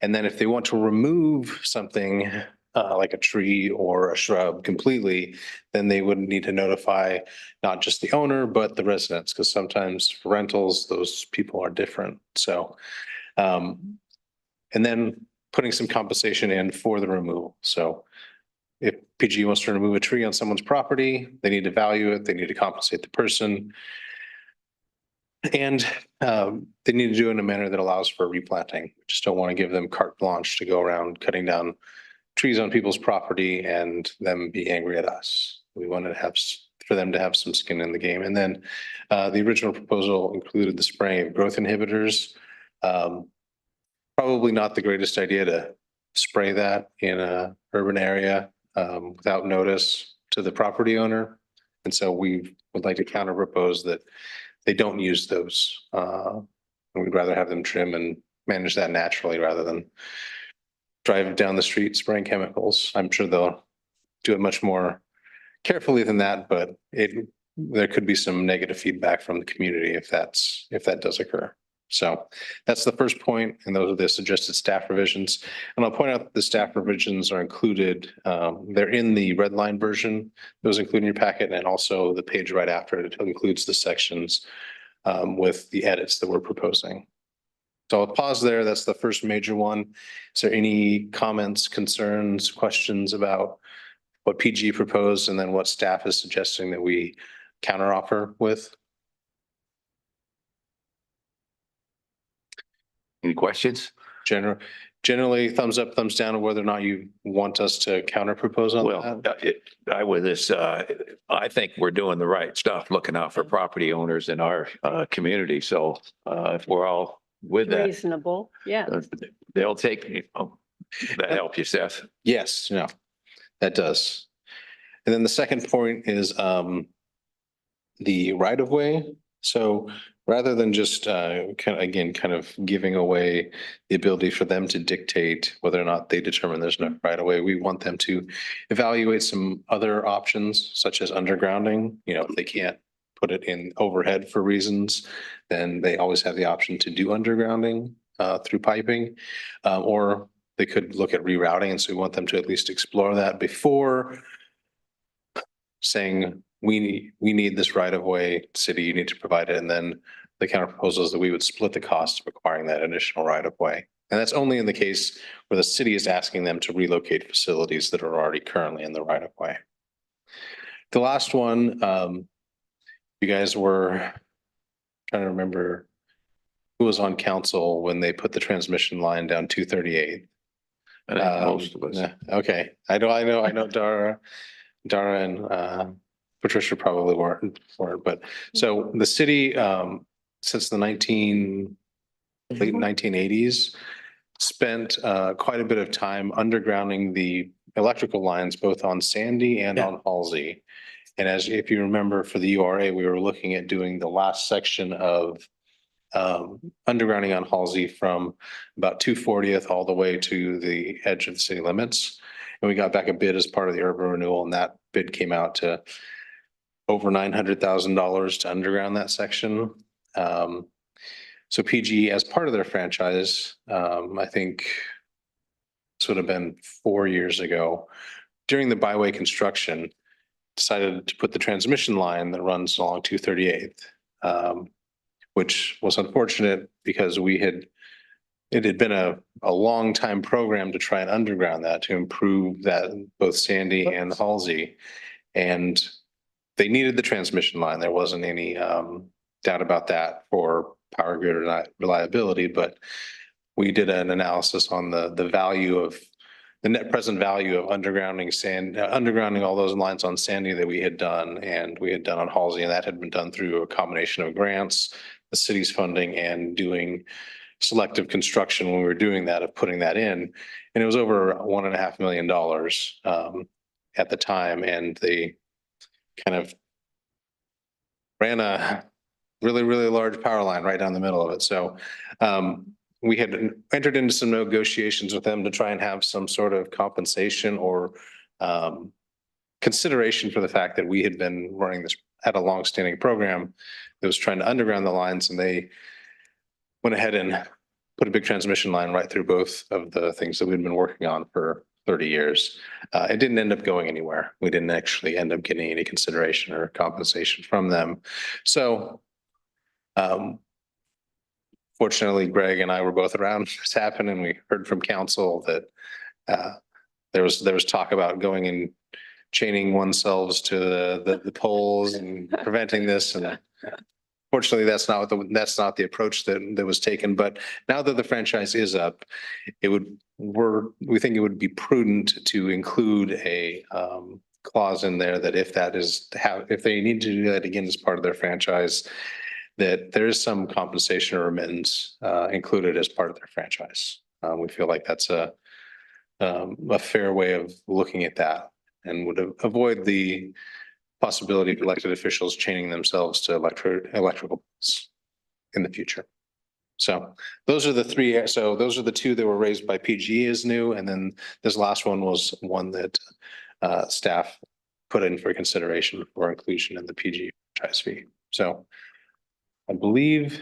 And then if they want to remove something like a tree or a shrub completely, then they would need to notify not just the owner, but the residents, because sometimes for rentals, those people are different. So, and then putting some compensation in for the removal. So if PG wants to remove a tree on someone's property, they need to value it, they need to compensate the person. And they need to do it in a manner that allows for replanting. We just don't want to give them carte blanche to go around cutting down trees on people's property and them be angry at us. We wanted to have for them to have some skin in the game. And then the original proposal included the spraying of growth inhibitors. Probably not the greatest idea to spray that in a urban area without notice to the property owner. And so we would like to counter propose that they don't use those. We'd rather have them trim and manage that naturally rather than drive down the street spraying chemicals. I'm sure they'll do it much more carefully than that, but there could be some negative feedback from the community if that does occur. So that's the first point, and those are the suggested staff revisions. And I'll point out that the staff revisions are included. They're in the red line version. Those include in your packet, and also the page right after it includes the sections with the edits that we're proposing. So I'll pause there. That's the first major one. Is there any comments, concerns, questions about what PG proposed and then what staff is suggesting that we counteroffer with? Any questions? Generally, thumbs up, thumbs down on whether or not you want us to counter propose on Well, that? I think we're doing the right stuff, looking out for property owners in our community. So if we're all with that, Reasonable, yeah. they'll take, that help you, Seth? Yes, no, that does. And then the second point is the right of way. So rather than just kind of giving away the ability for them to dictate whether or not they determine there's no right of way, we want them to evaluate some other options such as undergrounding. You know, if they can't put it in overhead for reasons, then they always have the option to do undergrounding through piping, or they could look at rerouting. And so we want them to at least explore that before saying, we need this right of way, city, you need to provide it. And then the counter proposal is that we would split the cost of acquiring that additional right of way. And that's only in the case where the city is asking them to relocate facilities that are already currently in the right of way. The last one, you guys were trying to remember who was on council when they put the transmission line down 238. I think most of us. Yeah, okay, I know Dara and Patricia probably weren't, but so the city, since the late 1980s, spent quite a bit of time undergrounding the electrical lines, both on Sandy and on Halsey. And if you remember for the URA, we were looking at doing the last section of undergrounding on Halsey from about 240th all the way to the edge of the city limits. And we got back a bid as part of the urban renewal, and that bid came out to over $900,000 to underground that section. So PG, as part of their franchise, I think would have been 4 years ago, during the byway construction, decided to put the transmission line that runs along 238th, which was unfortunate because it had been a long time program to try and underground that to improve that, both Sandy and Halsey. And they needed the transmission line. There wasn't any doubt about that for power grid reliability, but we did an analysis on the value of the net present value of undergrounding all those lines on Sandy that we had done and we had done on Halsey, and that had been done through a combination of grants, the city's funding, and doing selective construction when we were doing that, of putting that in. And it was over $1.5 million at the time, and they kind of ran a really, really large power line right down the middle of it. So we had entered into some negotiations with them to try and have some sort of compensation or consideration for the fact that we had been running this at a longstanding program that was trying to underground the lines, and they went ahead and put a big transmission line right through both of the things that we'd been working on for 30 years. It didn't end up going anywhere. We didn't actually end up getting any consideration or compensation from them. So fortunately, Greg and I were both around this happened, and we heard from council that there was talk about going and chaining oneself to the poles and preventing this. And fortunately, that's not the approach that was taken. But now that the franchise is up, we think it would be prudent to include a clause in there that if they need to do that again as part of their franchise, that there is some compensation or remittance included as part of their franchise. We feel like that's a fair way of looking at that, and would avoid the possibility of elected officials chaining themselves to electrical bills in the future. So those are the three. So those are the two that were raised by PGE as new, and then this last one was one that staff put in for consideration for inclusion in the PGE franchise fee. So I believe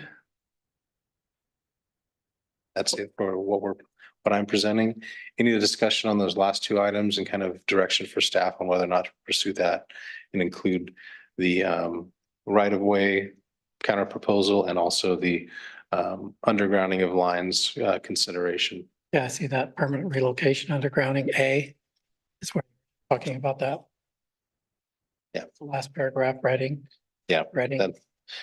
that's it for what I'm presenting. Any discussion on those last two items and kind of direction for staff on whether or not to pursue that and include the right-of-way counter proposal and also the undergrounding of lines consideration. Yeah, I see that permanent relocation undergrounding A is what we're talking about that. Yeah. The last paragraph, Reading. Yeah. Reading.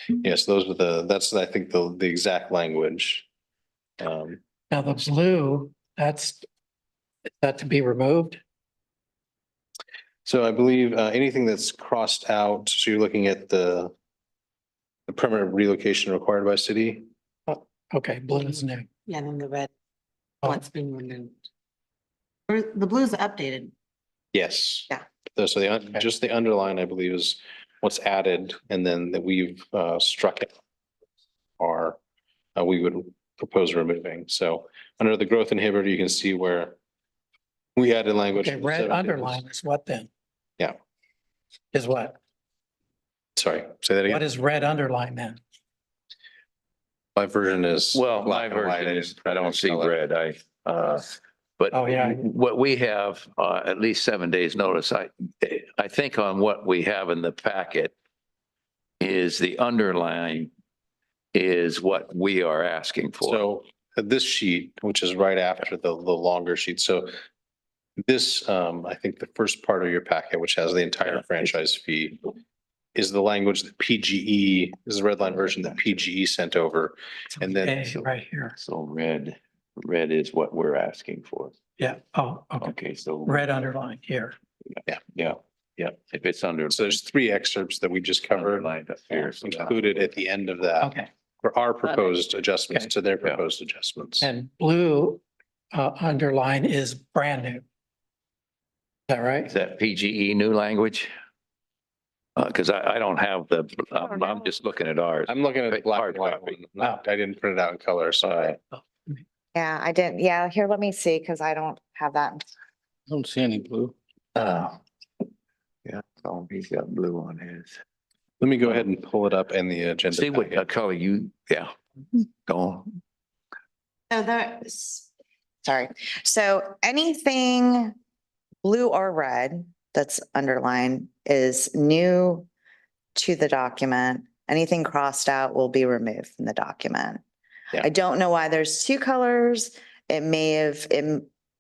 Yes, those were that's I think the exact language. Now the blue, is that to be removed? So I believe anything that's crossed out, so you're looking at the permanent relocation required by city. Okay, blue is new. Yeah, and then the red Oh. one's been removed. Or the blue's updated. Yes. Yeah. So just the underline, I believe, is what's added, and then that we've struck it are we would propose removing. So under the growth inhibitor, you can see where we added language. Okay, red underline is what then? Yeah. Is what? Sorry, say that What again. is red underline then? My version is. Well, my black and white. version is, I don't see color. red. But Oh, yeah. what we have, at least 7 days notice, I think on what we have in the packet is the underline is what we are asking for. So this sheet, which is right after the longer sheet, so this, I think the first part of your packet, which has the entire franchise fee, is the language that PGE, is the red line version that PGE sent over. And then A right here. So red is what we're asking for. Yeah. Oh, okay. Okay, so. Red underline here. Yeah. If it's under. So there's three excerpts that we just covered, Underlined up here. So that- included at the end of that Okay. for our proposed adjustments Okay. to their Yeah. proposed adjustments. And blue underline is brand new. Is that right? Is that PGE new language? Because I don't have I'm just looking at ours. I'm looking at the black Hard and white copy. one. I didn't print it out in color, so Yeah, I didn't. Yeah, here, let me see, because I don't have that. Don't see any blue. Yeah, so he's got blue on his. let me go ahead and pull it up in the agenda. See what packet. color go on. So there's, Sorry. So anything blue or red that's underlined is new to the document. Anything crossed out will be removed from the document. Yeah. I don't know why there's two colors. It may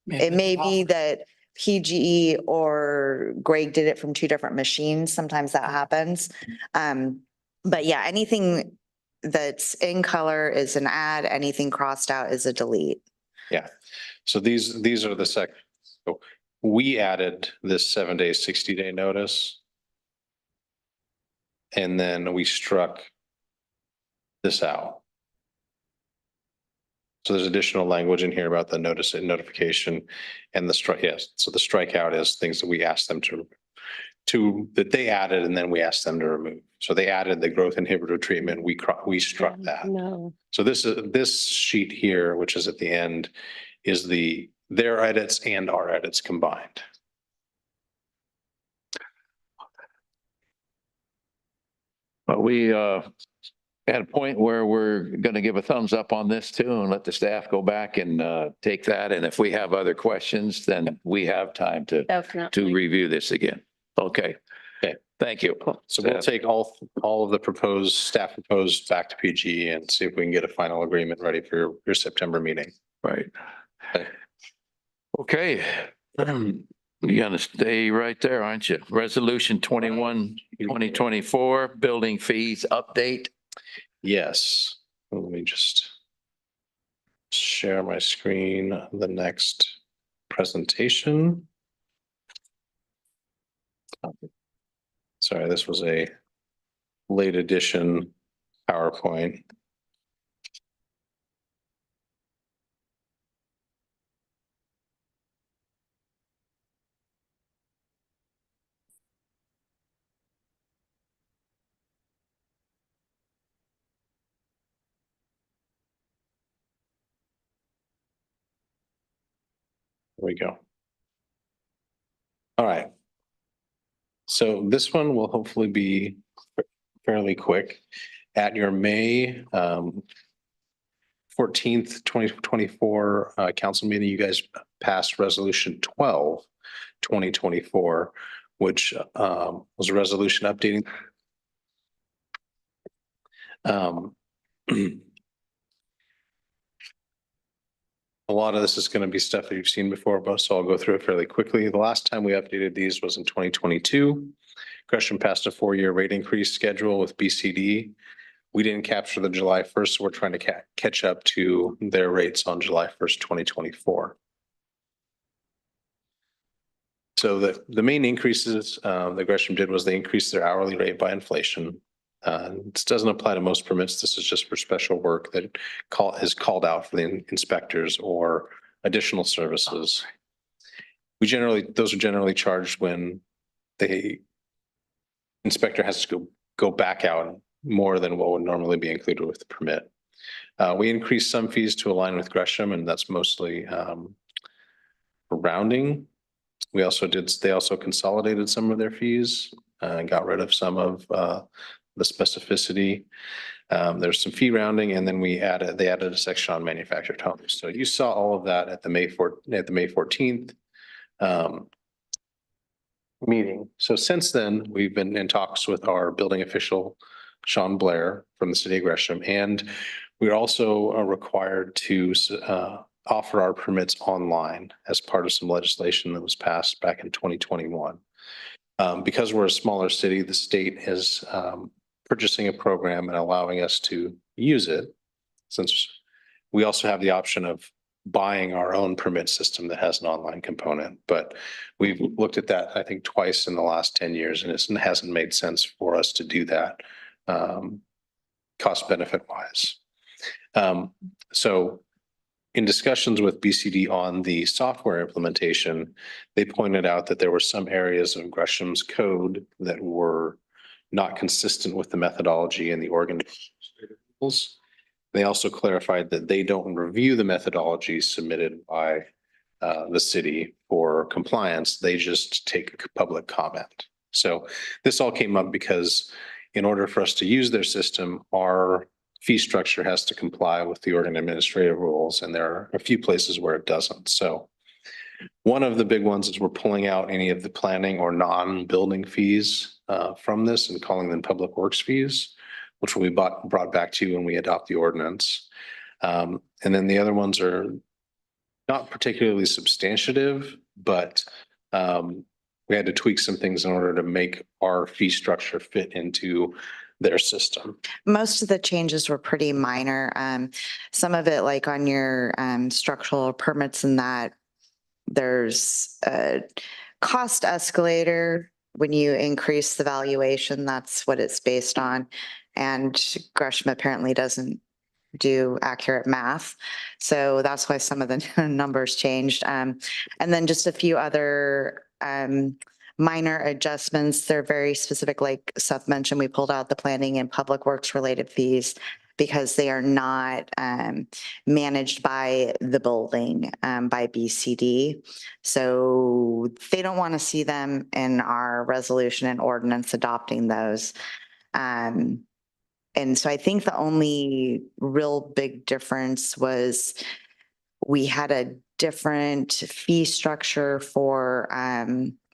be that PGE or Greg did it from two different machines. Sometimes that happens. But yeah, anything that's in color is an add. Anything crossed out is a delete. Yeah. So these are the sections. So we added this 7-day, 60-day notice. And then we struck this out. So there's additional language in here about the notice and notification and the strike. Yes. So the strikeout is things that we asked them to that they added and then we asked them to remove. So they added the growth inhibitor treatment. We struck that. No. So this sheet here, which is at the end, is their edits and our edits combined. But we at a point where we're going to give a thumbs up on this too and let the staff go back and take that. And if we have other questions, then we have time to Definitely. review this again. Okay. Okay. Thank you. So we'll take all of the staff proposed back to PG and see if we can get a final agreement ready for your September meeting. Right. Okay. Okay. You're gonna stay right there, aren't you? Resolution 21, 2024, building fees update. Yes. Let me just share my screen, the next presentation. Sorry, this was a late edition PowerPoint. There we go. All right. So this one will hopefully be fairly quick. At your May 14th, 2024 council meeting, you guys passed resolution 12, 2024, which was a resolution updating a lot of this is going to be stuff that you've seen before, but so I'll go through it fairly quickly. The last time we updated these was in 2022. Gresham passed a 4-year rate increase schedule with BCD. We didn't capture the July 1st, so we're trying to catch up to their rates on July 1st, 2024. So the main increases that Gresham did was they increased their hourly rate by inflation. This doesn't apply to most permits. This is just for special work that is called out for the inspectors or additional services. Those are generally charged when the inspector has to go back out more than what would normally be included with the permit. We increased some fees to align with Gresham, and that's mostly for rounding. They also consolidated some of their fees and got rid of some of the specificity. There's some fee rounding, and then they added a section on manufactured homes. So you saw all of that at the May 14th meeting. So since then, we've been in talks with our building official, Sean Blair from the city of Gresham, and we're also required to offer our permits online as part of some legislation that was passed back in 2021. Because we're a smaller city, the state is purchasing a program and allowing us to use it, since we also have the option of buying our own permit system that has an online component. But we've looked at that, I think, twice in the last 10 years, and it hasn't made sense for us to do that cost benefit wise. So in discussions with BCD on the software implementation, they pointed out that there were some areas of Gresham's code that were not consistent with the methodology and the organization rules. They also clarified that they don't review the methodology submitted by the city for compliance. They just take public comment. So this all came up because in order for us to use their system, our fee structure has to comply with the Oregon administrative rules, and there are a few places where it doesn't. So one of the big ones is we're pulling out any of the planning or non-building fees from this and calling them public works fees, which will be brought back to you when we adopt the ordinance. And then the other ones are not particularly substantive, but we had to tweak some things in order to make our fee structure fit into their system. Most of the changes were pretty minor. Some of it, like on your structural permits and that, there's a cost escalator. When you increase the valuation, that's what it's based on. And Gresham apparently doesn't do accurate math. So that's why some of the numbers changed. And then just a few other minor adjustments. They're very specific, like Seth mentioned, we pulled out the planning and public works related fees because they are not managed by the building, by BCD. So they don't want to see them in our resolution and ordinance adopting those. And so I think the only real big difference was we had a different fee structure for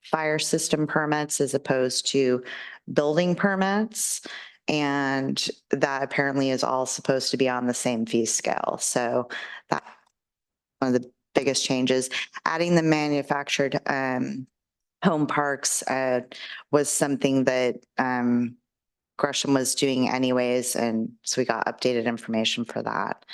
fire system permits as opposed to building permits. And that apparently is all supposed to be on the same fee scale. So that one of the biggest changes. Adding the manufactured home parks was something that Gresham was doing anyways. And so we got updated information for that.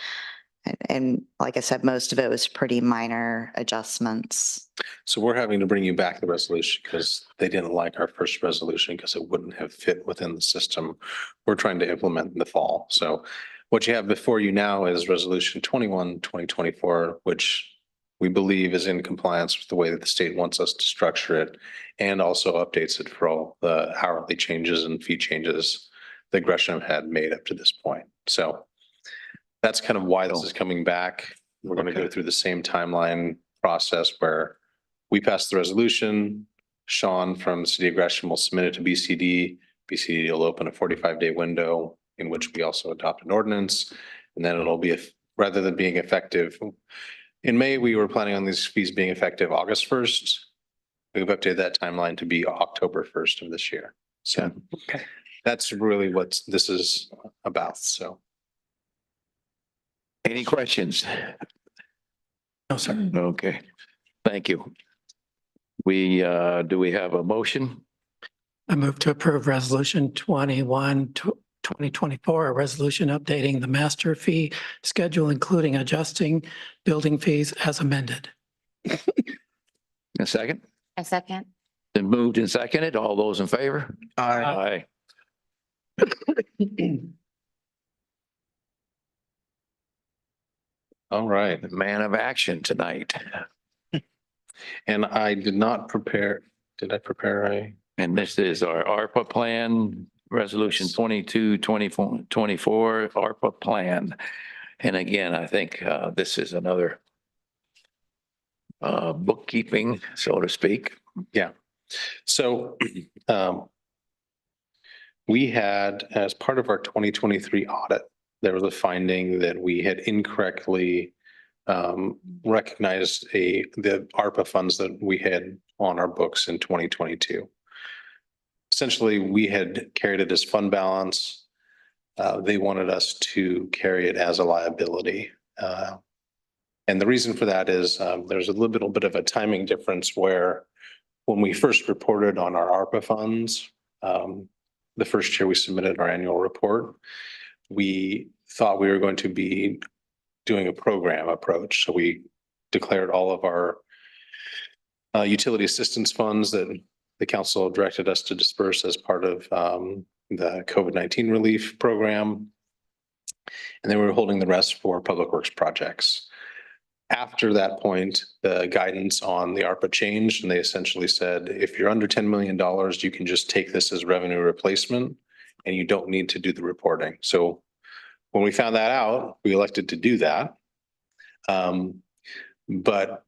And like I said, most of it was pretty minor adjustments. So we're having to bring you back the resolution because they didn't like our first resolution because it wouldn't have fit within the system we're trying to implement in the fall. So what you have before you now is resolution 21/2024, which we believe is in compliance with the way that the state wants us to structure it, and also updates it for all the hourly changes and fee changes that Gresham had made up to this point. So that's kind of why this is coming back. We're going to go through the same timeline process where we pass the resolution. Sean from the city of Gresham will submit it to BCD. BCD will open a 45-day window in which we also adopt an ordinance. And then it'll be, rather than being effective in May, we were planning on these fees being effective August 1st. We've updated that timeline to be October 1st of this year. So that's really what this is about. So. Any questions? No, sir. Okay, thank you. Do we have a motion? I move to approve resolution 21/2024, a resolution updating the master fee schedule, including adjusting building fees as amended. A second? A second. Then moved and seconded. All those in favor? Aye. All right. The man of action tonight. And I did not prepare, did I prepare a? And this is our ARPA plan, resolution 22/24 ARPA plan. And again, I think this is another bookkeeping, so to speak. Yeah. So we had, as part of our 2023 audit, there was a finding that we had incorrectly recognized the ARPA funds that we had on our books in 2022. Essentially, we had carried it as fund balance. They wanted us to carry it as a liability. And the reason for that is there's a little bit of a timing difference where when we first reported on our ARPA funds, the first year we submitted our annual report, we thought we were going to be doing a program approach. So we declared all of our utility assistance funds that the council directed us to disperse as part of the COVID-19 relief program. And then we were holding the rest for public works projects. After that point, the guidance on the ARPA changed, and they essentially said, if you're under $10 million, you can just take this as revenue replacement and you don't need to do the reporting. So when we found that out, we elected to do that. But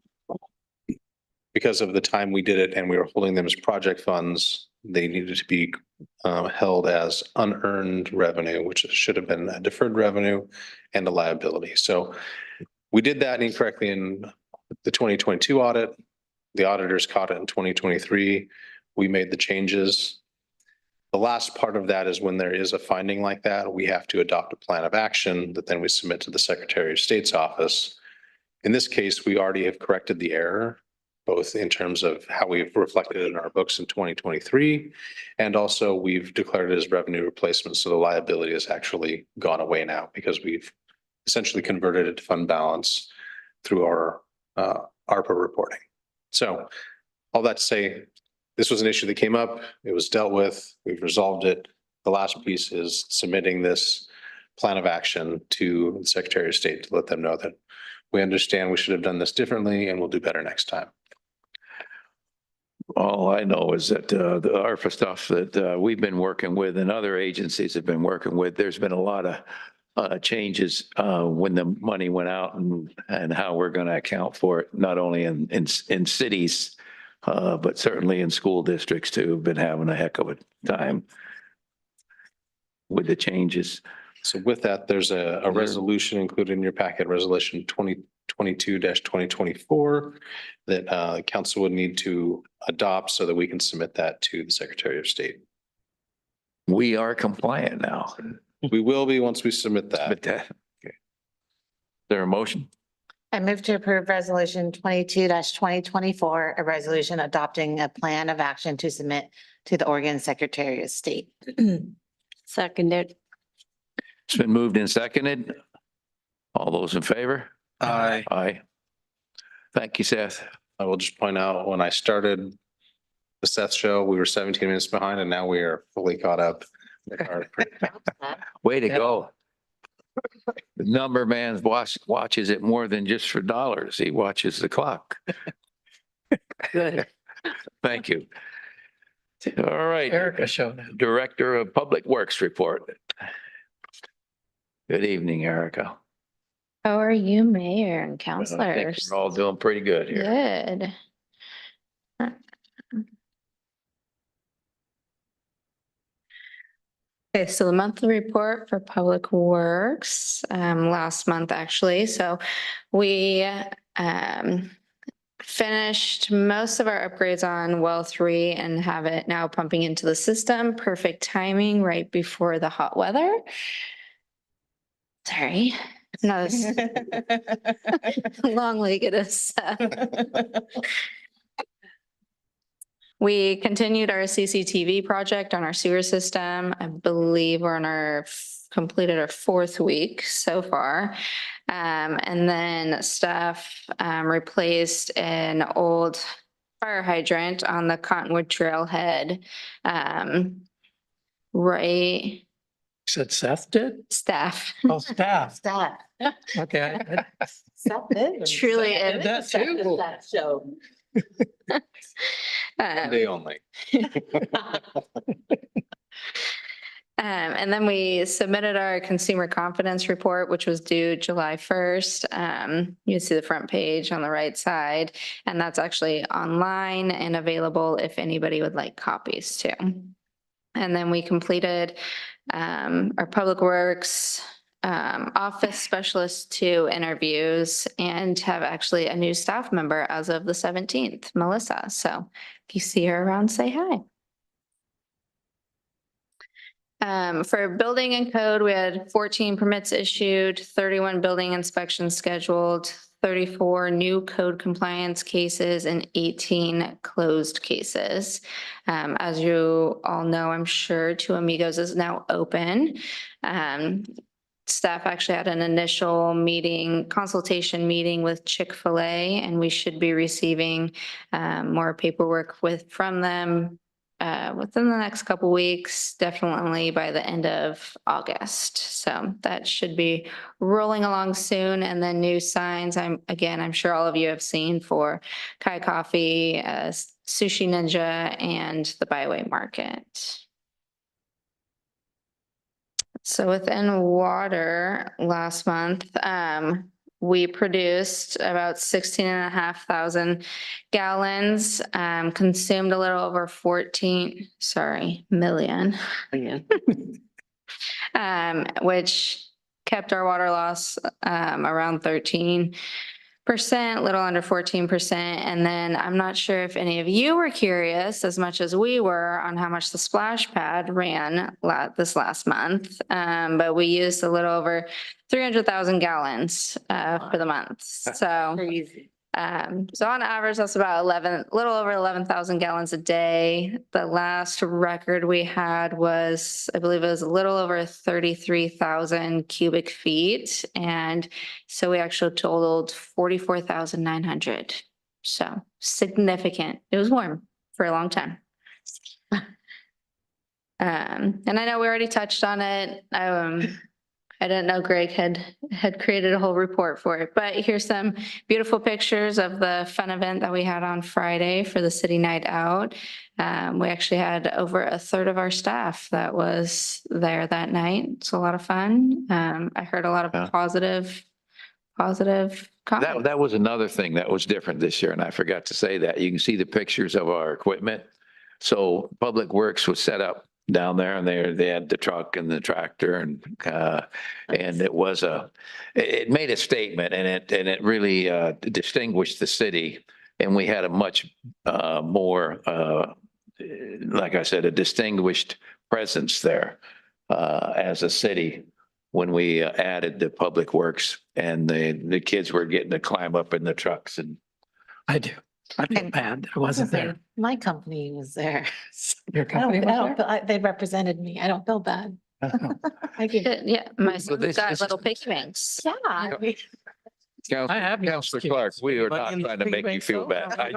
because of the time we did it and we were holding them as project funds, they needed to be held as unearned revenue, which should have been a deferred revenue and a liability. So we did that incorrectly in the 2022 audit. The auditors caught it in 2023. We made the changes. The last part of that is when there is a finding like that, we have to adopt a plan of action that then we submit to the Secretary of State's office. In this case, we already have corrected the error, both in terms of how we've reflected it in our books in 2023, and also we've declared it as revenue replacement. So the liability has actually gone away now because we've essentially converted it to fund balance through our ARPA reporting. So all that to say, this was an issue that came up. It was dealt with. We've resolved it. The last piece is submitting this plan of action to the Secretary of State to let them know that we understand we should have done this differently and we'll do better next time. All I know is that the ARPA stuff that we've been working with and other agencies have been working with, there's been a lot of changes when the money went out and how we're going to account for it, not only in cities, but certainly in school districts too. Been having a heck of a time with the changes. So with that, there's a resolution included in your packet, resolution 2022-2024 that council would need to adopt so that we can submit that to the Secretary of State. We are compliant now. We will be once we submit that. But that, okay. Is there a motion? I move to approve resolution 22-2024, a resolution adopting a plan of action to submit to the Oregon Secretary of State. Seconded. It's been moved and seconded. All those in favor? Aye. Aye. Thank you, Seth. I will just point out, when I started the Seth show, we were 17 minutes behind and now we are fully caught up. Way to go. The number man watches it more than just for dollars. He watches the clock. Good. Thank you. All right. Erica showed up. Director of Public Works report. Good evening, Erica. How are you, Mayor and I think counselors? we're all doing pretty good here. Good. Okay, so the monthly report for Public Works, last month actually, so we finished most of our upgrades on well 3 and have it now pumping into the system. Perfect timing right before the hot weather. Sorry. No, long-legged is. We continued our CCTV project on our sewer system. I believe we're on completed our 4th week so far. And then staff replaced an old fire hydrant on the Cottonwood Trailhead. Right, Said Seth did? staff. Oh, staff. Stop. Okay. Truly. Did that too. Day only. And then we submitted our consumer confidence report, which was due July 1st. You see the front page on the right side, and that's actually online and available if anybody would like copies too. And then we completed our Public Works Office Specialist 2 interviews and have actually a new staff member as of the 17th, Melissa. So if you see her around, say hi. For building and code, we had 14 permits issued, 31 building inspections scheduled, 34 new code compliance cases, and 18 closed cases. As you all know, I'm sure Two Amigos is now open. Staff actually had an initial consultation meeting with Chick-fil-A, and we should be receiving more paperwork from them within the next couple weeks, definitely by the end of August. So that should be rolling along soon. And then new signs, I'm sure all of you have seen for Kai Coffee, Sushi Ninja, and the Byway Market. So within water last month, we produced about 16,500 gallons, consumed a little over 14 million. Which kept our water loss around 13%, a little under 14%. And then I'm not sure if any of you were curious as much as we were on how much the splash pad ran this last month. But we used a little over 300,000 gallons for the month. So Crazy. so on average, that's about a little over 11,000 gallons a day. The last record we had was, I believe it was a little over 33,000 cubic feet. And so we actually totaled 44,900. So significant. It was warm for a long time. And I know we already touched on it. I didn't know Greg had created a whole report for it, but here's some beautiful pictures of the fun event that we had on Friday for the city night out. We actually had over a third of our staff that was there that night. It's a lot of fun. I heard a lot of positive comments. That was another thing that was different this year, and I forgot to say that. You can see the pictures of our equipment. So Public Works was set up down there, and they had the truck and the tractor, and it made a statement, and it really distinguished the city. And we had a much more, like I said, a distinguished presence there as a city when we added the Public Works, and the kids were getting to climb up in the trucks. And I do. I feel bad that I wasn't there. My company was there. Your company was there? They represented me. I don't feel bad. I do. Yeah, my So son's this got is- little piggy wings. Yeah. I have no Counselor excuse, Clark, we are but not in the trying to make you pre-bank feel though, bad. I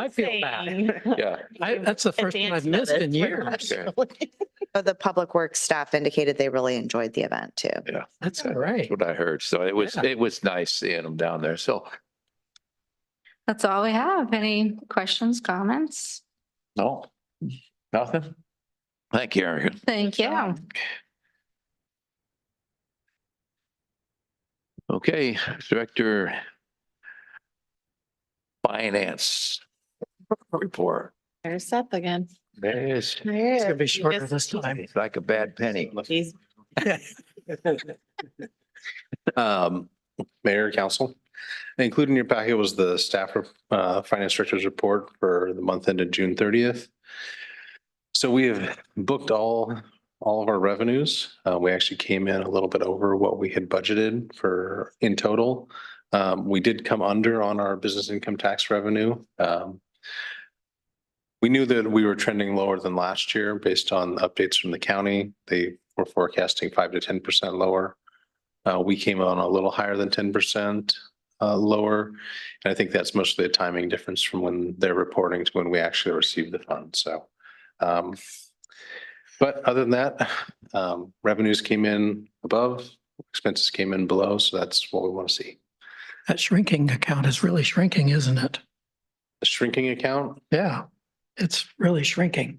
feel bad. Yeah. That's the first one I've missed in years. The Public Works staff indicated they really enjoyed the event too. Yeah. That's great. That's what I heard. So Yeah. it was nice seeing them down there. So, That's all we have. Any questions, comments? no, nothing. Thank you, Erica. Thank you. Okay, Director Finance report. There's Seth again. There's, It's gonna be shorter this time. it's like a bad penny. He's Mayor, council, included in your packet was the staff finance director's report for the month ended June 30th. So we have booked all of our revenues. We actually came in a little bit over what we had budgeted for in total. We did come under on our business income tax revenue. We knew that we were trending lower than last year based on updates from the county. They were forecasting 5 to 10% lower. We came on a little higher than 10% lower. And I think that's mostly a timing difference from when they're reporting to when we actually received the funds. So, but other than that, revenues came in above, expenses came in below. So that's what we want to see. That shrinking account is really shrinking, isn't it? A shrinking account. Yeah, it's really shrinking.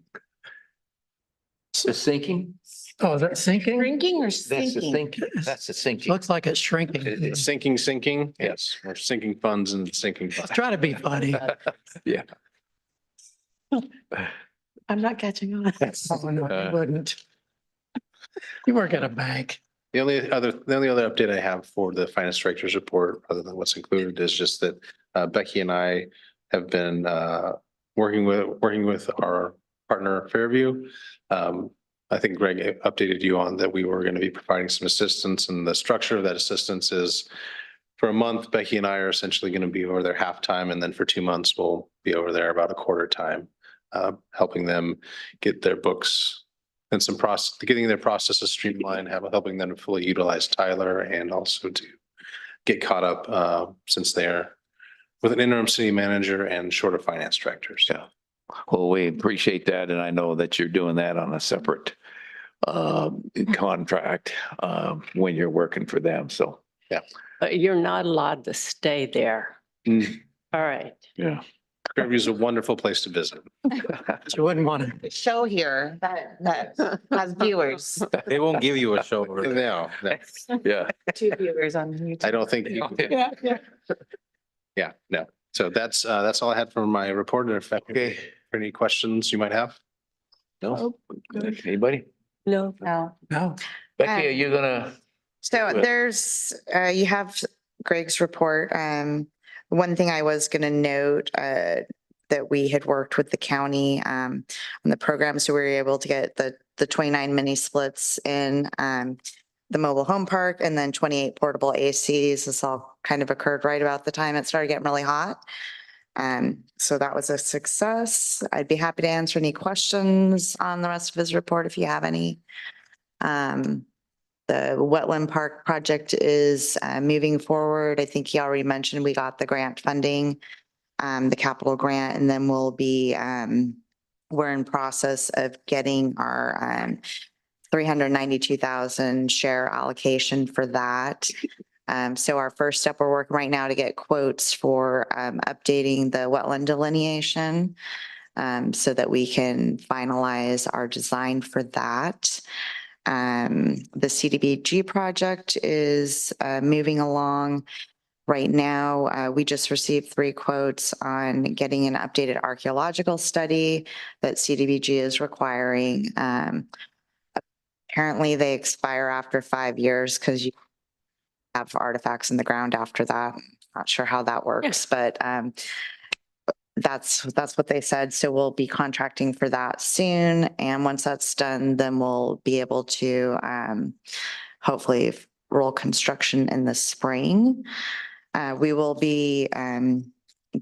The sinking? Oh, is that sinking? Shrinking or That's the sinking? sinking. That's the sinking. Looks like it's shrinking. It's sinking. Yes, we're sinking funds and sinking funds. Try to be funny. Yeah. I'm not catching on. Oh, no, you wouldn't. You work at a bank. The only other update I have for the finance director's report, other than what's included, is just that Becky and I have been working with our partner Fairview. I think Greg updated you on that we were going to be providing some assistance, and the structure of that assistance is for a month, Becky and I are essentially going to be over there half time, and then for 2 months, we'll be over there about a quarter time, helping them get their books and getting their processes streamlined, helping them to fully utilize Tyler, and also to get caught up since they're with an interim city manager and shorter finance directors. Yeah. Well, we appreciate that. And I know that you're doing that on a separate contract when you're working for them. So, But you're not allowed to stay there. Mm. All right. yeah. Fairview's a wonderful place to visit. You wouldn't want to. Show here that has viewers, They won't give you a show. over there. No, no, Yeah. 2 viewers on YouTube. I don't think, Yeah, yeah. yeah, no. So that's all I had for my report. And if any questions you might have? No? Anybody? No. No. No. Becky, are you gonna? So Good. there's, you have Greg's report. One thing I was going to note, that we had worked with the county, on the program. So we were able to get the 29 mini splits in, the mobile home park and then 28 portable ACs. This all kind of occurred right about the time it started getting really hot. So that was a success. I'd be happy to answer any questions on the rest of his report if you have any. The wetland park project is moving forward. I think he already mentioned we got the grant funding, the capital grant, and then we'll be, we're in process of getting our 392,000 share allocation for that. So our first step, we're working right now to get quotes for updating the wetland delineation, so that we can finalize our design for that. The CDBG project is moving along right now. We just received 3 quotes on getting an updated archaeological study that CDBG is requiring. Apparently they expire after 5 years because you have artifacts in the ground after that. Not sure how that works, but that's what they said. So we'll be contracting for that soon. And once that's done, then we'll be able to hopefully roll construction in the spring. We will be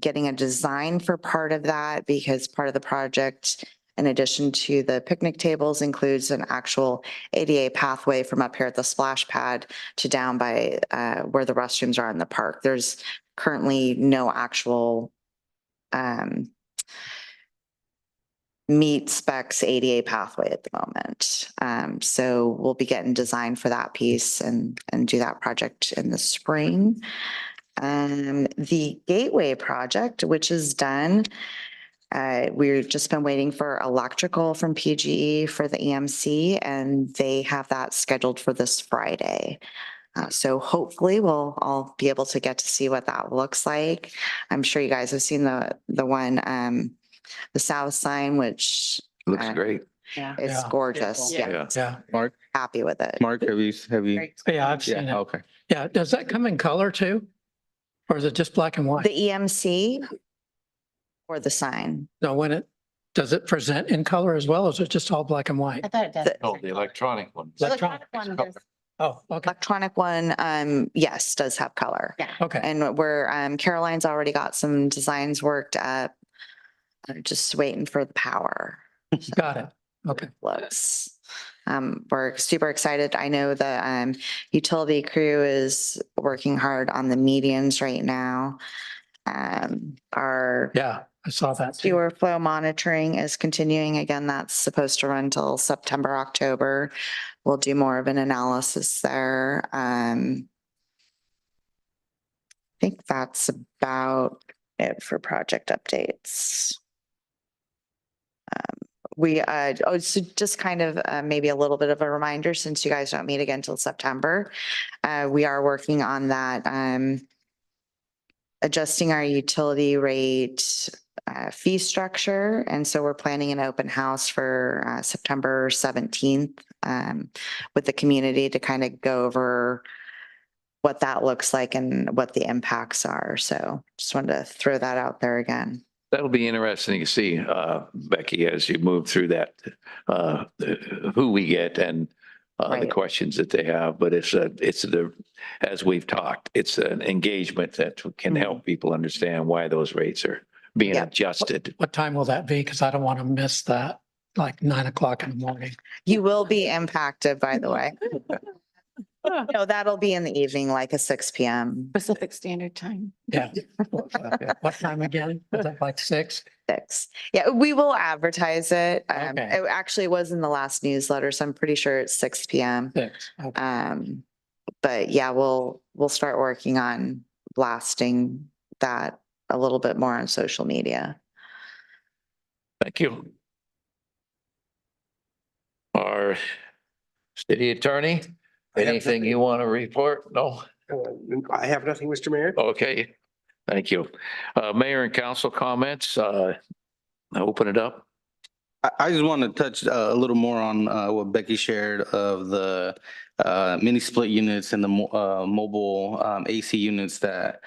getting a design for part of that because part of the project, in addition to the picnic tables, includes an actual ADA pathway from up here at the splash pad to down by where the restrooms are in the park. There's currently no actual meet specs ADA pathway at the moment. So we'll be getting design for that piece and do that project in the spring. The Gateway project, which is done, we've just been waiting for electrical from PGE for the EMC, and they have that scheduled for this Friday. So hopefully we'll all be able to get to see what that looks like. I'm sure you guys have seen the one, the south sign, which Looks great. Yeah. is Yeah. gorgeous. Yeah. Yeah. Mark, Happy with it. Mark, have you? Yeah, I've seen Yeah, it. okay. Yeah. Does that come in color too? Or is it just black and The white? EMC or the sign? No, does it present in color as well? Or is it just all black and white? I thought it does. Oh, the electronic one. The Electronic. electronic one does. Oh, okay. Electronic one, yes, does have color. Yeah. Okay. And we're, Caroline's already got some designs worked up. Just waiting for the power. Got it. Okay. Looks. We're super excited. I know the utility crew is working hard on the medians right now. Our Yeah, I saw that too. sewer flow monitoring is continuing. Again, that's supposed to run till September, October. We'll do more of an analysis there. I think that's about it for project updates. So just kind of maybe a little bit of a reminder, since you guys don't meet again till September, we are working on that, adjusting our utility rate fee structure. And so we're planning an open house for September 17th with the community to kind of go over what that looks like and what the impacts are. So just wanted to throw that out there again. That'll be interesting to see, Becky, as you move through that, who we get and the Right. questions that they have. But as we've talked, it's an engagement that can help people understand why those rates are being Yep. adjusted. What time will that be? Because I don't want to miss that, like 9 o'clock in the morning. You will be impacted, by the way. No, that'll be in the evening, like a 6 PM. Pacific Standard Time. Yeah. What time again? Was that like 6? 6. Yeah, we will advertise it. Okay. It actually was in the last newsletter, so I'm pretty sure it's 6 PM. 6. Okay. But yeah, we'll start working on blasting that a little bit more on social media. Thank you. Our city attorney, anything you want to report? No? I have nothing, Mr. Mayor. Okay, thank you. Mayor and council comments, open it up. I just want to touch a little more on what Becky shared of the mini split units and the mobile AC units that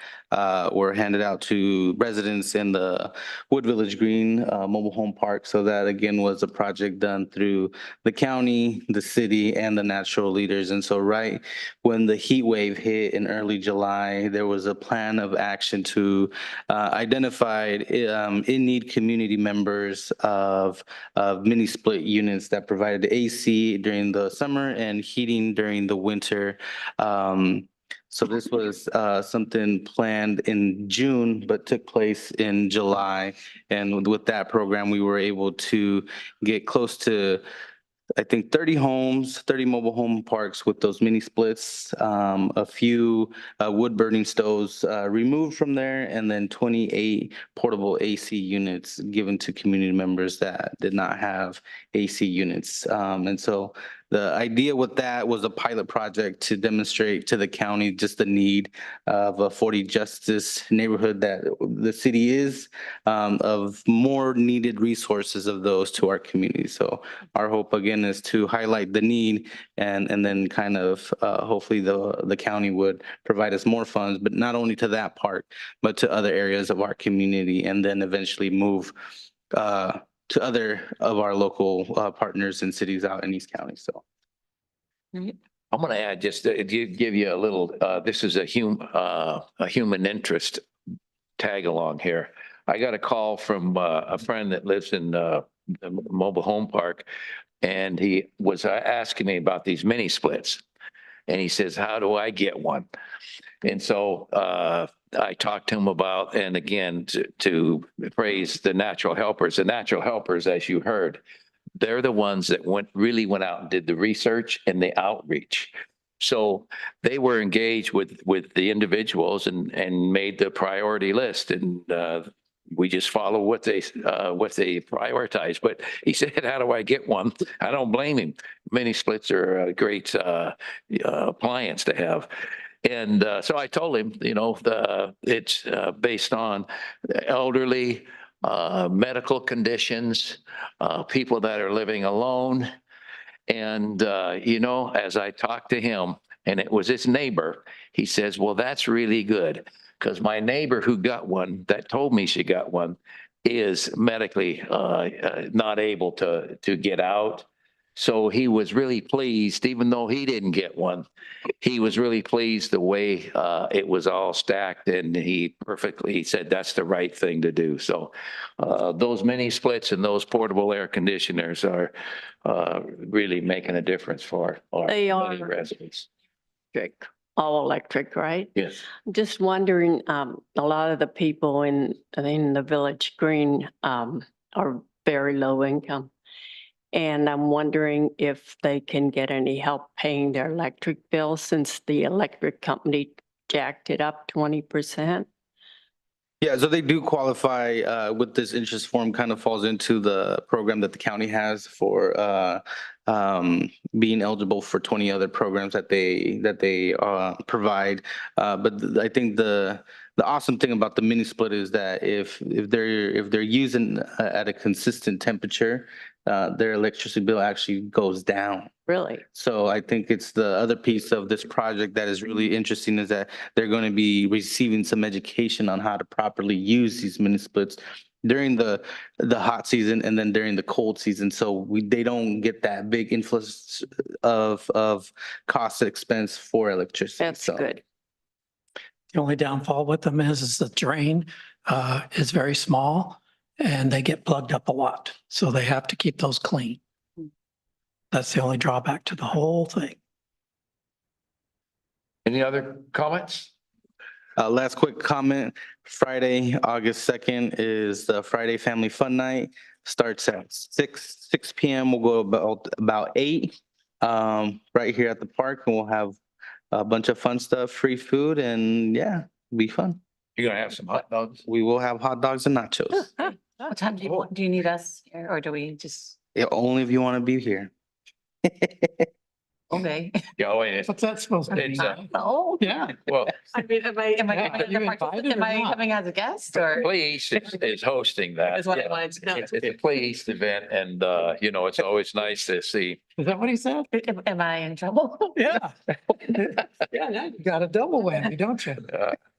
were handed out to residents in the Wood Village Green Mobile Home Park. So that again was a project done through the county, the city, and the natural leaders. And so right when the heat wave hit in early July, there was a plan of action to identify in-need community members of mini split units that provided AC during the summer and heating during the winter. So this was something planned in June, but took place in July. And with that program, we were able to get close to, I think, 30 homes, 30 mobile home parks with those mini splits, a few wood burning stoves removed from there, and then 28 portable AC units given to community members that did not have AC units. And so the idea with that was a pilot project to demonstrate to the county just the need of a 40 Justice neighborhood that the city is, of more needed resources of those to our community. So our hope again is to highlight the need and then kind of hopefully the county would provide us more funds, but not only to that park, but to other areas of our community, and then eventually move to other of our local partners and cities out in East County. So. I'm going to add just to give you a little, this is a human interest tag along here. I got a call from a friend that lives in the mobile home park, and he was asking me about these mini splits. And he says, how do I get one? And so I talked to him about, and again, to praise the natural helpers. The natural helpers, as you heard, they're the ones that really went out and did the research and the outreach. So they were engaged with the individuals and made the priority list. And we just follow what they prioritize. But he said, how do I get one? I don't blame him. Mini splits are a great appliance to have. And so I told him, it's based on elderly, medical conditions, people that are living alone. And, as I talked to him, and it was his neighbor, he says, well, that's really good. Because my neighbor who got one, that told me she got one, is medically not able to get out. So he was really pleased, even though he didn't get one. He was really pleased the way it was all stacked, and he said that's the right thing to do. So those mini splits and those portable air conditioners are really making a difference for our many residents. Electric, all electric, right? Yes. Just wondering, a lot of the people in the Village Green are very low income. And I'm wondering if they can get any help paying their electric bill since the electric company jacked it up 20%. Yeah, so they do qualify with this interest form, kind of falls into the program that the county has for being eligible for 20 other programs that they provide. But I think the awesome thing about the mini split is that if they're using at a consistent temperature, their electricity bill actually goes down. Really? So I think it's the other piece of this project that is really interesting is that they're going to be receiving some education on how to properly use these mini splits during the hot season and then during the cold season. So they don't get that big influence of cost expense for electricity. That's So. good. The only downfall with them is the drain is very small and they get plugged up a lot. So they have to keep those clean. That's the only drawback to the whole thing. Any other comments? Last quick comment, Friday, August 2nd is the Friday Family Fun Night. Starts at 6 p.m. We'll go about 8 right here at the park, and we'll have a bunch of fun stuff, free food, and yeah, be fun. You're gonna have some hot dogs? We will have hot dogs and nachos. What time do you need us here or do we just? Yeah, only if you want to be here. Okay. Yeah, oh, wait, What's that supposed to mean? it's, Oh. Yeah. well, I mean, am I Yeah, coming are as you a participant? invited or Am I not? coming as a guest or? Police is hosting that. Is what I Yeah. wanted to know. It's a Play East event and, you know, it's always nice to see. Is that what he said? Am I in trouble? Yeah. Yeah, now you got a double whammy, don't you?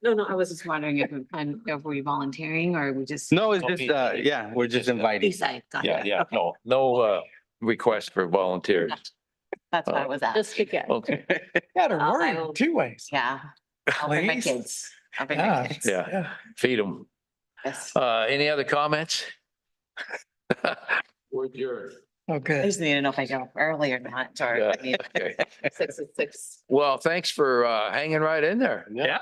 No, I was just wondering if we volunteering or we just? No, it's just, yeah, we're just inviting. East side, got Yeah, it. yeah, Okay. no request for volunteers. That's what I was at. Just forget. Okay, Got her I'll- worried I'll- 2 ways. Yeah. I'll bring my Please. kids. I'll bring my kids. yeah, feed them. Yes. Any other comments? We're adjourned. I Okay. just need to know if I go early or not, or Yeah, I mean, okay. 6 is 6. Well, thanks for hanging right in there. Yeah.